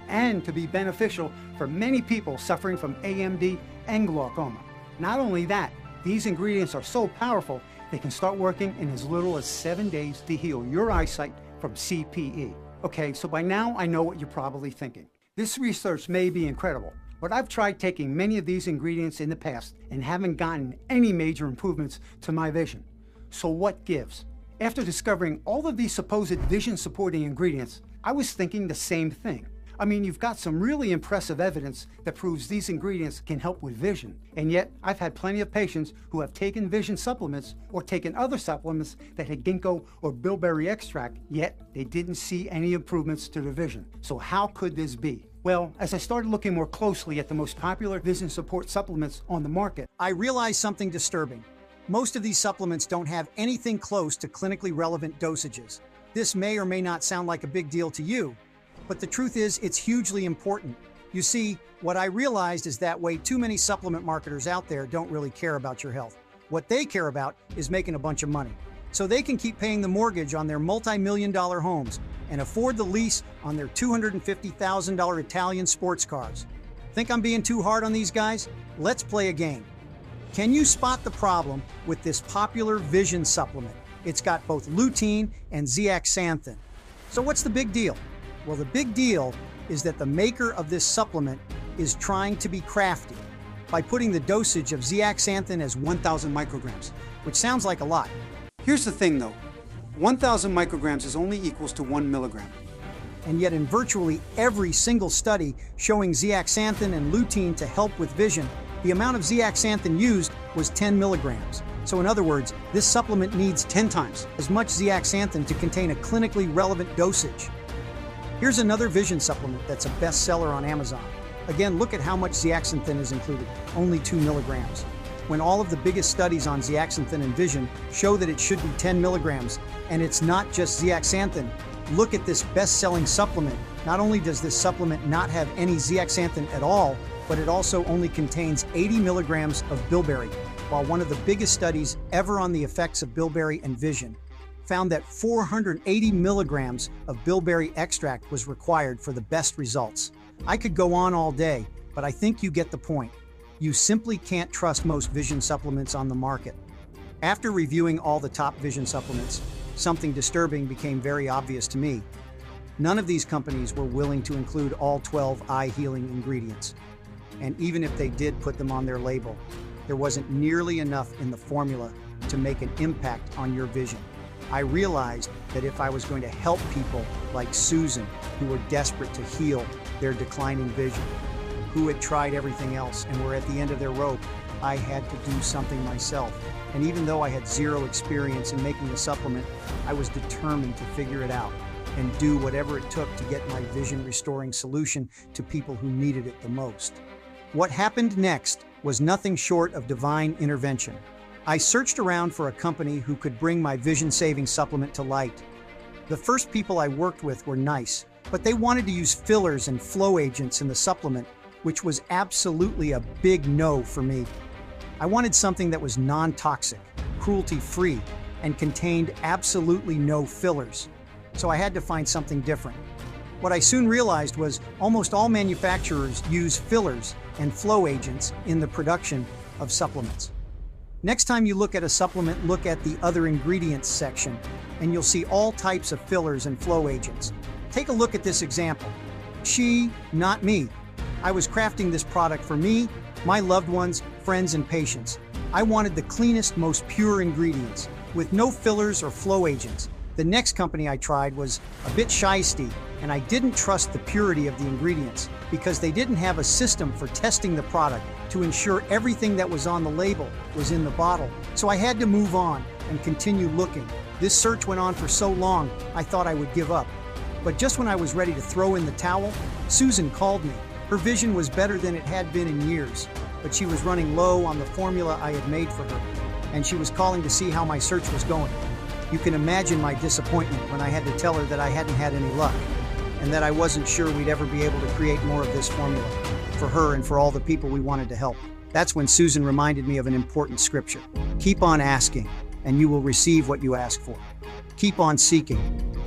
and to be beneficial for many people suffering from AMD and glaucoma. Not only that, these ingredients are so powerful, they can start working in as little as 7 days to heal your eyesight from CPE. Okay, so by now I know what you're probably thinking. This research may be incredible, but I've tried taking many of these ingredients in the past and haven't gotten any major improvements to my vision. So what gives? After discovering all of these supposed vision-supporting ingredients, I was thinking the same thing. I mean, you've got some really impressive evidence that proves these ingredients can help with vision. And yet, I've had plenty of patients who have taken vision supplements or taken other supplements that had ginkgo or bilberry extract, yet they didn't see any improvements to their vision. So how could this be? Well, as I started looking more closely at the most popular vision support supplements on the market, I realized something disturbing. Most of these supplements don't have anything close to clinically relevant dosages. This may or may not sound like a big deal to you, but the truth is it's hugely important. You see, what I realized is that way too many supplement marketers out there don't really care about your health. What they care about is making a bunch of money, so they can keep paying the mortgage on their multi-million-dollar homes and afford the lease on their $250,000 Italian sports cars. Think I'm being too hard on these guys? Let's play a game. Can you spot the problem with this popular vision supplement? It's got both lutein and zeaxanthin. So what's the big deal? Well, the big deal is that the maker of this supplement is trying to be crafty by putting the dosage of zeaxanthin as 1,000 micrograms, which sounds like a lot. here's the thing though, 1,000 micrograms is only equals to 1 milligram. And yet in virtually every single study showing zeaxanthin and lutein to help with vision, the amount of zeaxanthin used was 10 milligrams. So in other words, this supplement needs 10 times as much zeaxanthin to contain a clinically relevant dosage. Here's another vision supplement that's a bestseller on Amazon. Again, look at how much zeaxanthin is included, only 2 milligrams. When all of the biggest studies on zeaxanthin and vision show that it should be 10 milligrams, and it's not just zeaxanthin. Look at this best-selling supplement. Not only does this supplement not have any zeaxanthin at all, but it also only contains 80 milligrams of bilberry, while one of the biggest studies ever on the effects of bilberry and vision found that 480 milligrams of bilberry extract was required for the best results. I could go on all day, but I think you get the point. You simply can't trust most vision supplements on the market. After reviewing all the top vision supplements, something disturbing became very obvious to me. None of these companies were willing to include all 12 eye-healing ingredients. And even if they did put them on their label, there wasn't nearly enough in the formula to make an impact on your vision. I realized that if I was going to help people like Susan, who were desperate to heal their declining vision, who had tried everything else and were at the end of their rope, I had to do something myself. And even though I had zero experience in making a supplement, I was determined to figure it out and do whatever it took to get my vision restoring solution to people who needed it the most. What happened next was nothing short of divine intervention. I searched around for a company who could bring my vision-saving supplement to light. The first people I worked with were nice, but they wanted to use fillers and flow agents in the supplement, which was absolutely a big no for me. I wanted something that was non-toxic, cruelty-free, and contained absolutely no fillers. So I had to find something different. What I soon realized was almost all manufacturers use fillers and flow agents in the production of supplements. Next time you look at a supplement, look at the other ingredients section, and you'll see all types of fillers and flow agents. Take a look at this example. She, not me. I was crafting this product for me, my loved ones, friends, and patients. I wanted the cleanest, most pure ingredients, with no fillers or flow agents. The next company I tried was a bit shysty, and I didn't trust the purity of the ingredients because they didn't have a system for testing the product to ensure everything that was on the label was in the bottle. So I had to move on and continue looking. This search went on for so long, I thought I would give up. But just when I was ready to throw in the towel, Susan called me. Her vision was better than it had been in years, but she was running low on the formula I had made for her, and she was calling to see how my search was going. You can imagine my disappointment when I had to tell her that I hadn't had any luck, and that I wasn't sure we'd ever be able to create more of this formula for her and for all the people we wanted to help. That's when Susan reminded me of an important scripture. Keep on asking, and you will receive what you ask for. Keep on seeking,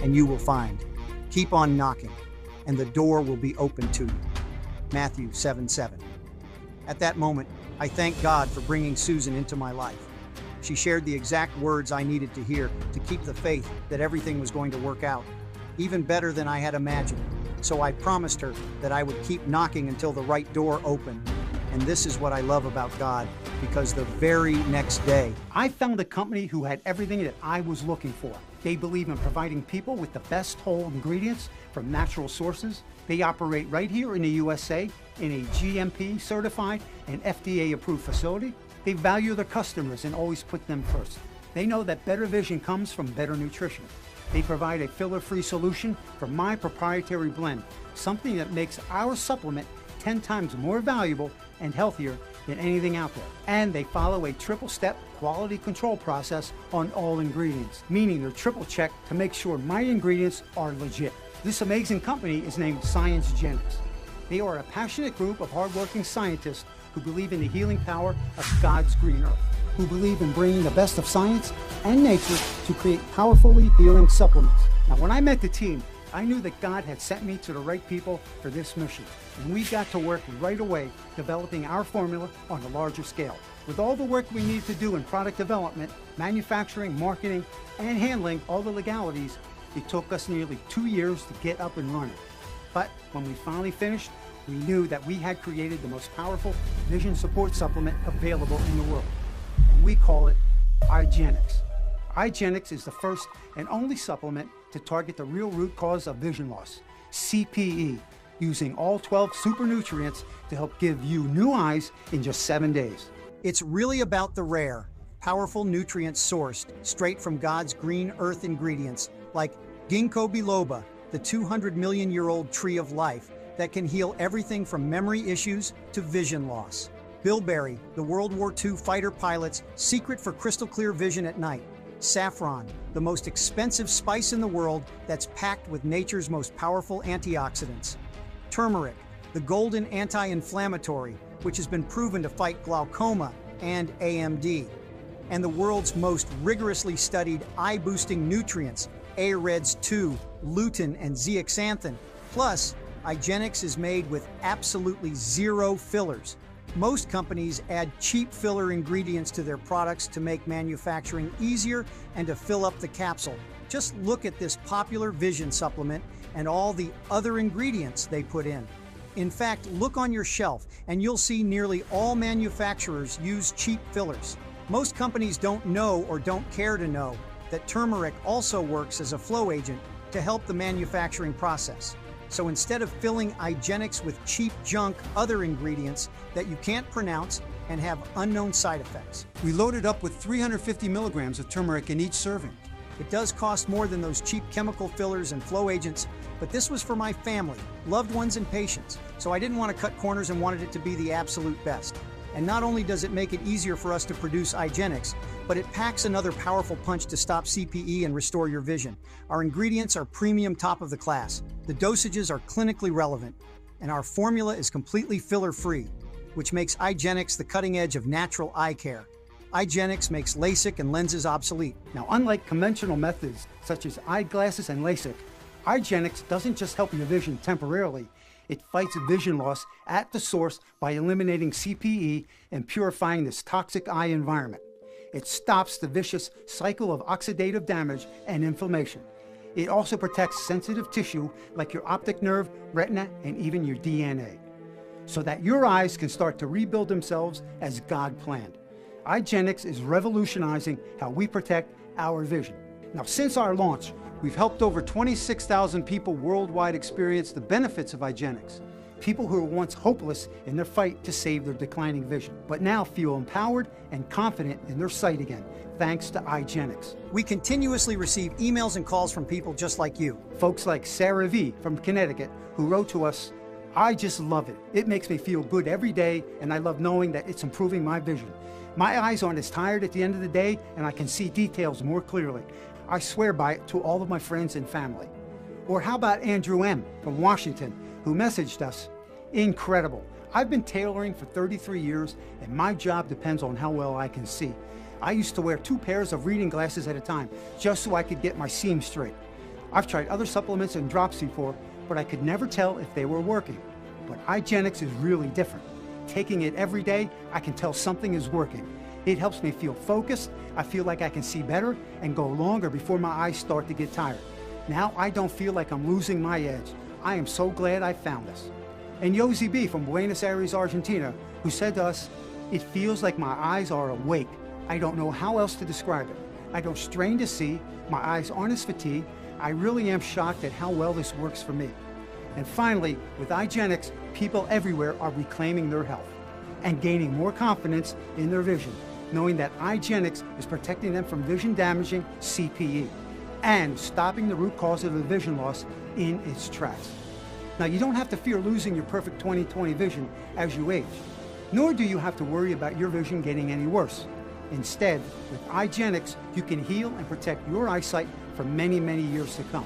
and you will find. Keep on knocking, and the door will be open to you. Matthew 7:7. At that moment, I thanked God for bringing Susan into my life. She shared the exact words I needed to hear to keep the faith that everything was going to work out, even better than I had imagined. So I promised her that I would keep knocking until the right door opened. And this is what I love about God, because the very next day, I found a company who had everything that I was looking for. They believe in providing people with the best whole ingredients from natural sources. They operate right here in the USA in a GMP certified and FDA approved facility. They value their customers and always put them first. They know that better vision comes from better nutrition. They provide a filler-free solution for my proprietary blend, something that makes our supplement 10 times more valuable and healthier than anything out there. And they follow a triple-step quality control process on all ingredients, meaning they're triple-checked to make sure my ingredients are legit. This amazing company is named ScienceGenics. They are a passionate group of hardworking scientists who believe in the healing power of God's green earth, who believe in bringing the best of science and nature to create powerfully healing supplements. Now, when I met the team, I knew that God had sent me to the right people for this mission, and we got to work right away developing our formula on a larger scale. With all the work we need to do in product development, manufacturing, marketing, and handling all the legalities, it took us nearly 2 years to get up and running. But when we finally finished, we knew that we had created the most powerful vision support supplement available in the world. And we call it iGenix. iGenix is the first and only supplement to target the real root cause of vision loss, CPE, using all 12 super nutrients to help give you new eyes in just 7 days. it's really about the rare, powerful nutrients sourced straight from God's green earth ingredients, like ginkgo biloba, the 200-million-year-old tree of life that can heal everything from memory issues to vision loss. Bilberry, the World War II fighter pilot's secret for crystal clear vision at night. Saffron, the most expensive spice in the world that's packed with nature's most powerful antioxidants. Turmeric, the golden anti-inflammatory, which has been proven to fight glaucoma and AMD, and the world's most rigorously studied eye-boosting nutrients, rr2, lutein, and zeaxanthin. Plus, IGeneX is made with absolutely zero fillers. Most companies add cheap filler ingredients to their products to make manufacturing easier and to fill up the capsule. Just look at this popular vision supplement and all the other ingredients they put in. In fact, look on your shelf and you'll see nearly all manufacturers use cheap fillers. Most companies don't know or don't care to know that turmeric also works as a flow agent to help the manufacturing process. So instead of filling IGeneX with cheap junk other ingredients that you can't pronounce and have unknown side effects, We load it up with 350 milligrams of turmeric in each serving. it does cost more than those cheap chemical fillers and flow agents, but this was for my family, loved ones, and patients, so I didn't want to cut corners and wanted it to be the absolute best. And not only does it make it easier for us to produce IGeneX, but it packs another powerful punch to stop CPE and restore your vision. Our ingredients are premium, top of the class. The dosages are clinically relevant, and our formula is completely filler-free, which makes IGeneX the cutting edge of natural eye care. IGeneX makes LASIK and lenses obsolete. Now, unlike conventional methods such as eyeglasses and LASIK, IGeneX doesn't just help your vision temporarily. It fights vision loss at the source by eliminating CPE and purifying this toxic eye environment. It stops the vicious cycle of oxidative damage and inflammation. It also protects sensitive tissue like your optic nerve, retina, and even your DNA, so that your eyes can start to rebuild themselves as God planned. IGeneX is revolutionizing how we protect our vision. Now, since our launch, we've helped over 26,000 people worldwide experience the benefits of IGeneX. People who were once hopeless in their fight to save their declining vision, but now feel empowered and confident in their sight again, thanks to IGeneX. We continuously receive emails and calls from people just like you. Folks like Sarah V. from Connecticut, who wrote to us, "I just love it. It makes me feel good every day, and I love knowing that it's improving my vision. My eyes aren't as tired at the end of the day, and I can see details more clearly. I swear by it to all of my friends and family." Or how about Andrew M. from Washington, who messaged us, "Incredible. I've been tailoring for 33 years, and my job depends on how well I can see. I used to wear 2 pairs of reading glasses at a time, just so I could get my seams straight. I've tried other supplements and drops before, but I could never tell if they were working. But IGeneX is really different. Taking it every day, I can tell something is working. It helps me feel focused, I feel like I can see better, and go longer before my eyes start to get tired. Now I don't feel like I'm losing my edge. I am so glad I found this." And Yosi B. from Buenos Aires, Argentina, who said to us, "It feels like my eyes are awake. I don't know how else to describe it. I don't strain to see, my eyes aren't as fatigued. I really am shocked at how well this works for me." And finally, with IGeneX, people everywhere are reclaiming their health and gaining more confidence in their vision, knowing that IGeneX is protecting them from vision-damaging CPE and stopping the root cause of the vision loss in its tracks. Now, you don't have to fear losing your perfect 20/20 vision as you age, nor do you have to worry about your vision getting any worse. Instead, with IGeneX, you can heal and protect your eyesight for many, many years to come.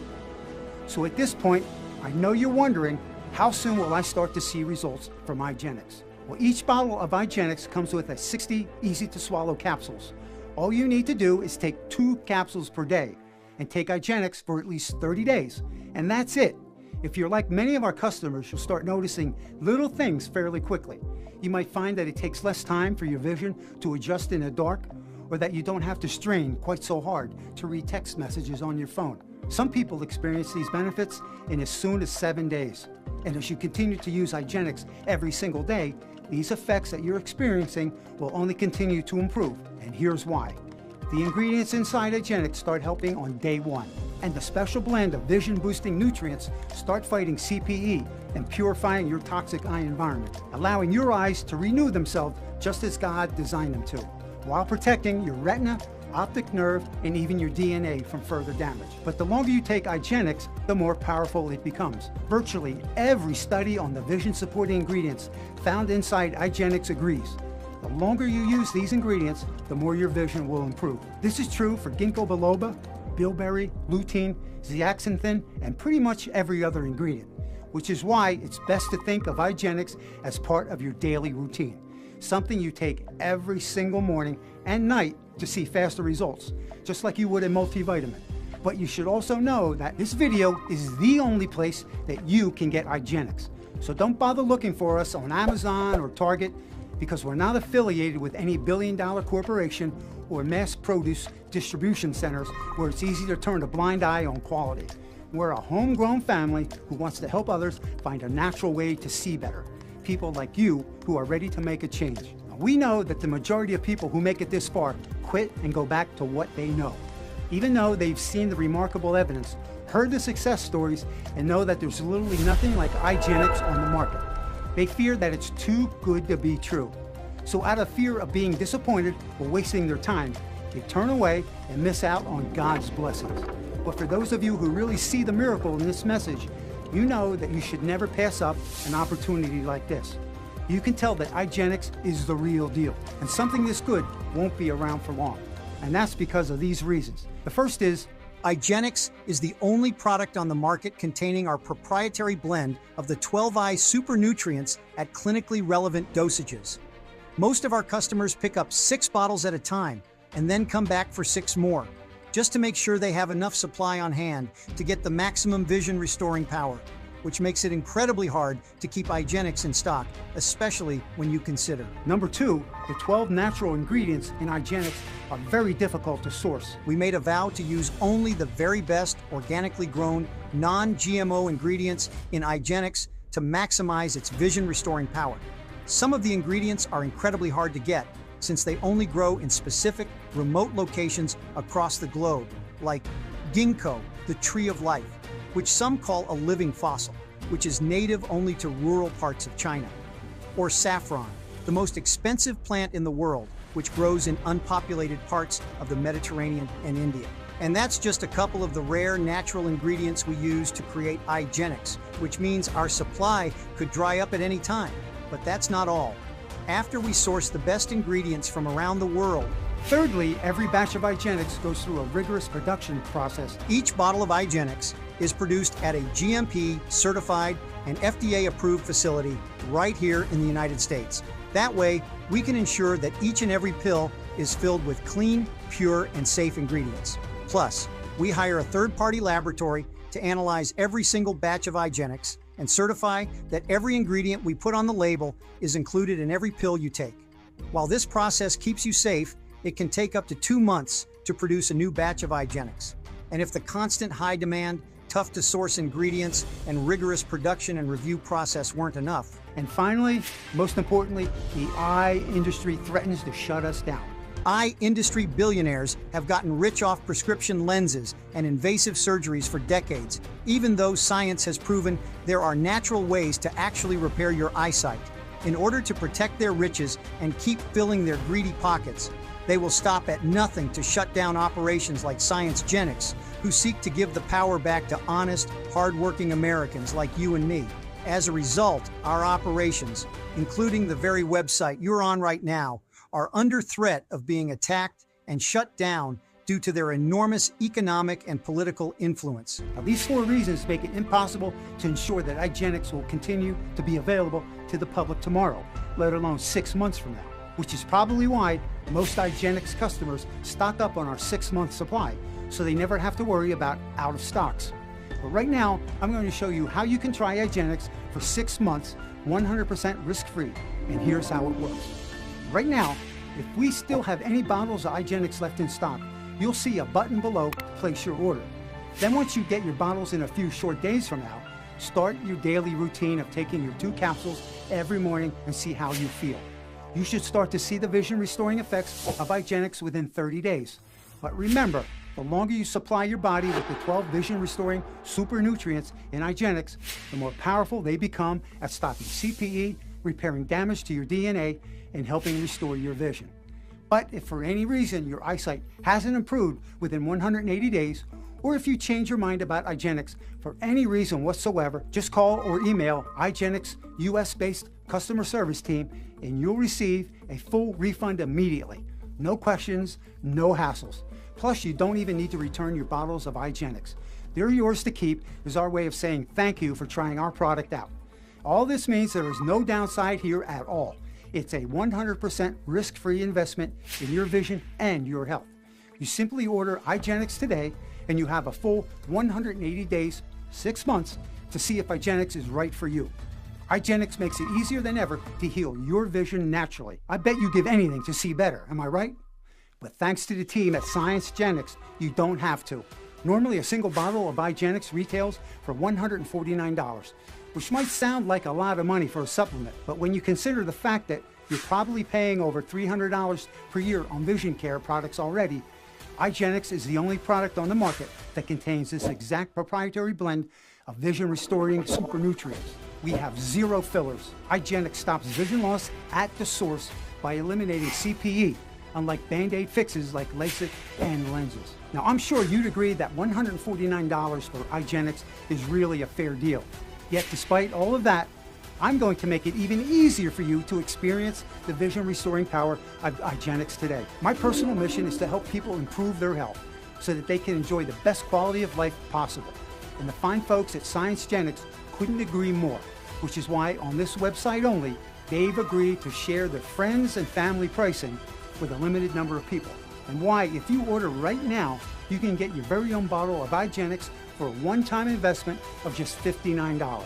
So at this point, I know you're wondering, how soon will I start to see results from IGeneX? Well, each bottle of IGeneX comes with 60 easy-to-swallow capsules. All you need to do is take 2 capsules per day and take IGeneX for at least 30 days, and that's it. If you're like many of our customers, you'll start noticing little things fairly quickly. You might find that it takes less time for your vision to adjust in the dark, or that you don't have to strain quite so hard to read text messages on your phone. Some people experience these benefits in as soon as 7 days. And as you continue to use IGeneX every single day, these effects that you're experiencing will only continue to improve. And here's why. The ingredients inside IGeneX start helping on day 1. And the special blend of vision-boosting nutrients start fighting CPE and purifying your toxic eye environment, allowing your eyes to renew themselves just as God designed them to, while protecting your retina, optic nerve, and even your DNA from further damage. But the longer you take IGeneX, the more powerful it becomes. Virtually every study on the vision-supporting ingredients found inside IGeneX agrees. The longer you use these ingredients, the more your vision will improve. This is true for ginkgo biloba, bilberry, lutein, zeaxanthin, and pretty much every other ingredient. which is why it's best to think of IGenics as part of your daily routine. Something you take every single morning and night to see faster results, just like you would a multivitamin. But you should also know that this video is the only place that you can get IGenics. So don't bother looking for us on Amazon or Target, because we're not affiliated with any billion-dollar corporation or mass produce distribution centers where it's easy to turn a blind eye on quality. We're a homegrown family who wants to help others find a natural way to see better. People like you who are ready to make a change. Now, we know that the majority of people who make it this far quit and go back to what they know, even though they've seen the remarkable evidence, heard the success stories, and know that there's literally nothing like IGenics on the market. They fear that it's too good to be true. So out of fear of being disappointed or wasting their time, they turn away and miss out on God's blessings. But for those of you who really see the miracle in this message, you know that you should never pass up an opportunity like this. You can tell that IGenics is the real deal, and something this good won't be around for long. And that's because of these reasons. The first is, IGenics is the only product on the market containing our proprietary blend of the 12i super nutrients at clinically relevant dosages. Most of our customers pick up 6 bottles at a time and then come back for 6 more, just to make sure they have enough supply on hand to get the maximum vision restoring power, which makes it incredibly hard to keep IGenics in stock, especially when you consider. Number 2, the 12 natural ingredients in IGenics are very difficult to source. We made a vow to use only the very best organically grown, non-GMO ingredients in IGenics to maximize its vision restoring power. Some of the ingredients are incredibly hard to get, since they only grow in specific, remote locations across the globe, like ginkgo, the tree of life, which some call a living fossil, which is native only to rural parts of China, or saffron, the most expensive plant in the world, which grows in unpopulated parts of the Mediterranean and India. And that's just a couple of the rare natural ingredients we use to create IGenics, which means our supply could dry up at any time. But that's not all. After we source the best ingredients from around the world, thirdly, every batch of IGenics goes through a rigorous production process. Each bottle of IGenics is produced at a GMP certified and FDA approved facility right here in the United States. That way, we can ensure that each and every pill is filled with clean, pure, and safe ingredients. Plus, we hire a third-party laboratory to analyze every single batch of IGenics and certify that every ingredient we put on the label is included in every pill you take. While this process keeps you safe, it can take up to 2 months to produce a new batch of IGenics. And if the constant high demand, tough to source ingredients, and rigorous production and review process weren't enough. And finally, most importantly, the eye industry threatens to shut us down. Eye industry billionaires have gotten rich off prescription lenses and invasive surgeries for decades, even though science has proven there are natural ways to actually repair your eyesight. In order to protect their riches and keep filling their greedy pockets, they will stop at nothing to shut down operations like ScienceGenics, who seek to give the power back to honest, hardworking Americans like you and me. As a result, our operations, including the very website you're on right now, are under threat of being attacked and shut down due to their enormous economic and political influence. Now, these 4 reasons make it impossible to ensure that IGenics will continue to be available to the public tomorrow, let alone 6 months from now, which is probably why most IGenics customers stock up on our 6-month supply, so they never have to worry about out of stocks. But right now, I'm going to show you how you can try IGenics for 6 months, 100% risk-free, and here's how it works. Right now, if we still have any bottles of IGenics left in stock, you'll see a button below, place your order. Then once you get your bottles in a few short days from now, start your daily routine of taking your 2 capsules every morning and see how you feel. You should start to see the vision restoring effects of IGenics within 30 days. But remember, the longer you supply your body with the 12 vision restoring super nutrients in IGenics, the more powerful they become at stopping CPE, repairing damage to your DNA, and helping restore your vision. But if for any reason your eyesight hasn't improved within 180 days, or if you change your mind about IGenics for any reason whatsoever, just call or email IGenics US-based customer service team and you'll receive a full refund immediately. No questions, no hassles. Plus, you don't even need to return your bottles of IGenics. They're yours to keep is our way of saying thank you for trying our product out. All this means there is no downside here at all. It's a 100% risk-free investment in your vision and your health. You simply order iGenix today and you have a full 180 days, 6 months to see if iGenix is right for you. iGenix makes it easier than ever to heal your vision naturally. I bet you give anything to see better, am I right? But thanks to the team at ScienceGenix, you don't have to. Normally a single bottle of iGenix retails for $149, which might sound like a lot of money for a supplement, but when you consider the fact that you're probably paying over $300 per year on vision care products already, iGenix is the only product on the market that contains this exact proprietary blend of vision-restoring super nutrients. We have 0 fillers. iGenix stops vision loss at the source by eliminating CPE, unlike Band-Aid fixes like LASIK and lenses. Now, I'm sure you'd agree that $149 for iGenix is really a fair deal. Yet, despite all of that, I'm going to make it even easier for you to experience the vision-restoring power of iGenix today. My personal mission is to help people improve their health so that they can enjoy the best quality of life possible. And the fine folks at ScienceGenix couldn't agree more, which is why on this website only, they've agreed to share their friends and family pricing with a limited number of people. And why, if you order right now, you can get your very own bottle of iGenix for a one-time investment of just $59.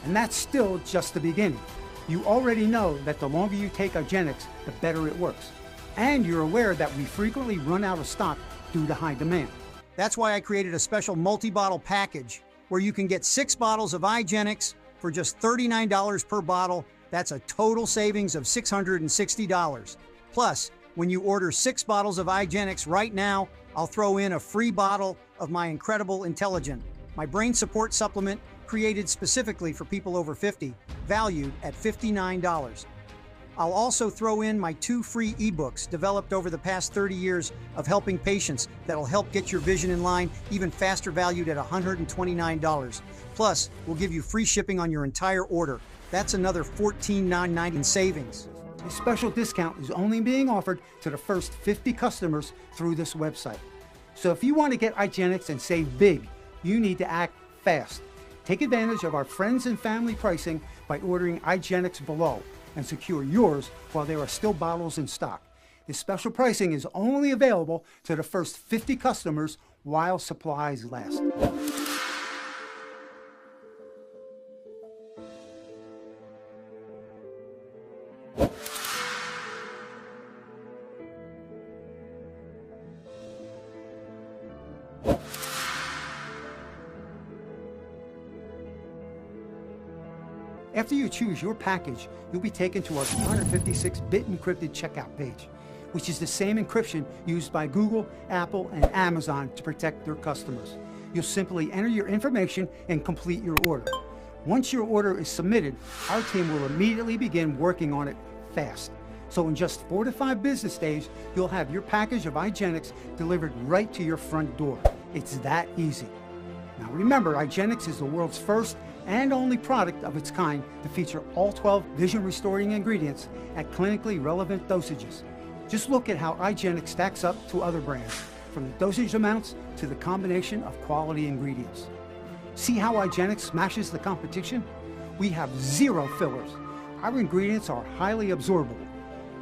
And that's still just the beginning. You already know that the longer you take iGenix, the better it works. And you're aware that we frequently run out of stock due to high demand. That's why I created a special multi-bottle package where you can get 6 bottles of iGenix for just $39 per bottle. That's a total savings of $660. Plus, when you order 6 bottles of iGenix right now, I'll throw in a free bottle of my incredible Intelligent, my brain support supplement created specifically for people over 50, valued at $59. I'll also throw in my 2 free ebooks developed over the past 30 years of helping patients that'll help get your vision in line even faster, valued at $129. Plus, we'll give you free shipping on your entire order. That's another $14.99 in savings. This special discount is only being offered to the first 50 customers through this website. So if you want to get iGenix and save big, you need to act fast. Take advantage of our friends and family pricing by ordering iGenix below and secure yours while there are still bottles in stock. This special pricing is only available to the first 50 customers while supplies last. After you choose your package, you'll be taken to our 256-bit encrypted checkout page, which is the same encryption used by Google, Apple, and Amazon to protect their customers. You'll simply enter your information and complete your order. Once your order is submitted, our team will immediately begin working on it fast. So in just 4 to 5 business days, you'll have your package of iGenix delivered right to your front door. It's that easy. Now remember, iGenix is the world's first and only product of its kind to feature all 12 vision-restoring ingredients at clinically relevant dosages. Just look at how iGenix stacks up to other brands, from the dosage amounts to the combination of quality ingredients. See how iGenix smashes the competition? We have 0 fillers. Our ingredients are highly absorbable,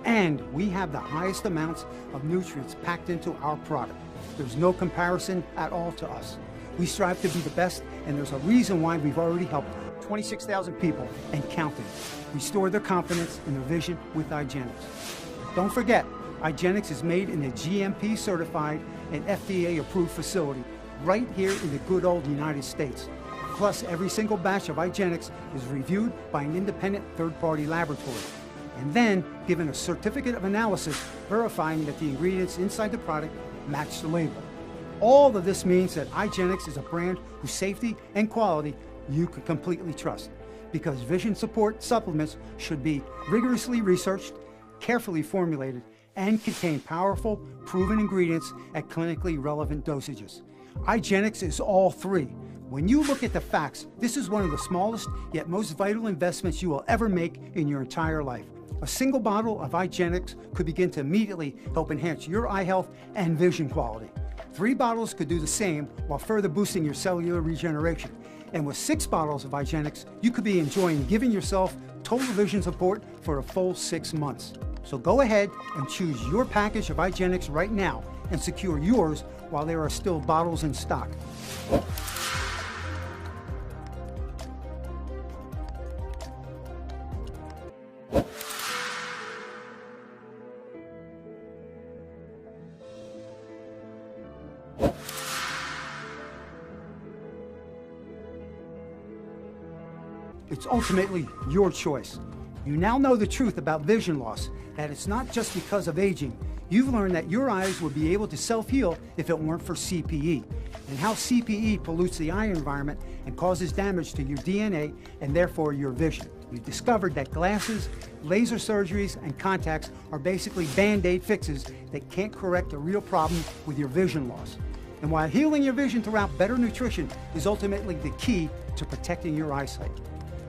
and we have the highest amounts of nutrients packed into our product. There's no comparison at all to us. We strive to be the best, and there's a reason why we've already helped 26,000 people and counting restore their confidence in their vision with iGenix. Don't forget, iGenix is made in a GMP certified and FDA approved facility right here in the good old United States. Plus, every single batch of iGenix is reviewed by an independent third-party laboratory and then given a certificate of analysis verifying that the ingredients inside the product match the label. All of this means that iGenix is a brand whose safety and quality you can completely trust, because vision support supplements should be rigorously researched, carefully formulated, and contain powerful, proven ingredients at clinically relevant dosages. iGenix is all 3. When you look at the facts, this is one of the smallest yet most vital investments you will ever make in your entire life. A single bottle of iGenix could begin to immediately help enhance your eye health and vision quality. 3 bottles could do the same while further boosting your cellular regeneration. And with 6 bottles of IGeneX, you could be enjoying giving yourself total vision support for a full 6 months. So go ahead and choose your package of IGeneX right now and secure yours while there are still bottles in stock. It's ultimately your choice. You now know the truth about vision loss, that it's not just because of aging. You've learned that your eyes would be able to self-heal if it weren't for CPE, and how CPE pollutes the eye environment and causes damage to your DNA and therefore your vision. You discovered that glasses, laser surgeries, and contacts are basically band-aid fixes that can't correct the real problem with your vision loss. And while healing your vision throughout better nutrition is ultimately the key to protecting your eyesight.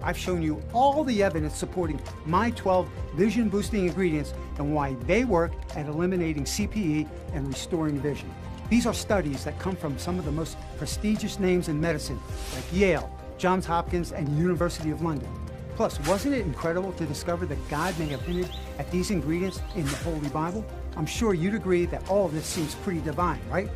I've shown you all the evidence supporting my 12 vision boosting ingredients and why they work at eliminating CPE and restoring vision. These are studies that come from some of the most prestigious names in medicine, like Yale, Johns Hopkins, and University of London. Plus, wasn't it incredible to discover that God may have hinted at these ingredients in the Holy Bible? I'm sure you'd agree that all of this seems pretty divine, right?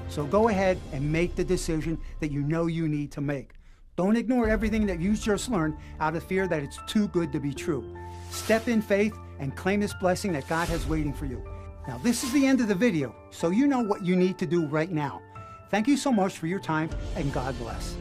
So go ahead and make the decision that you know you need to make. Don't ignore everything that you just learned out of fear that it's too good to be true. Step in faith and claim this blessing that God has waiting for you. Now, this is the end of the video, so you know what you need to do right now. Thank you so much for your time, and God bless.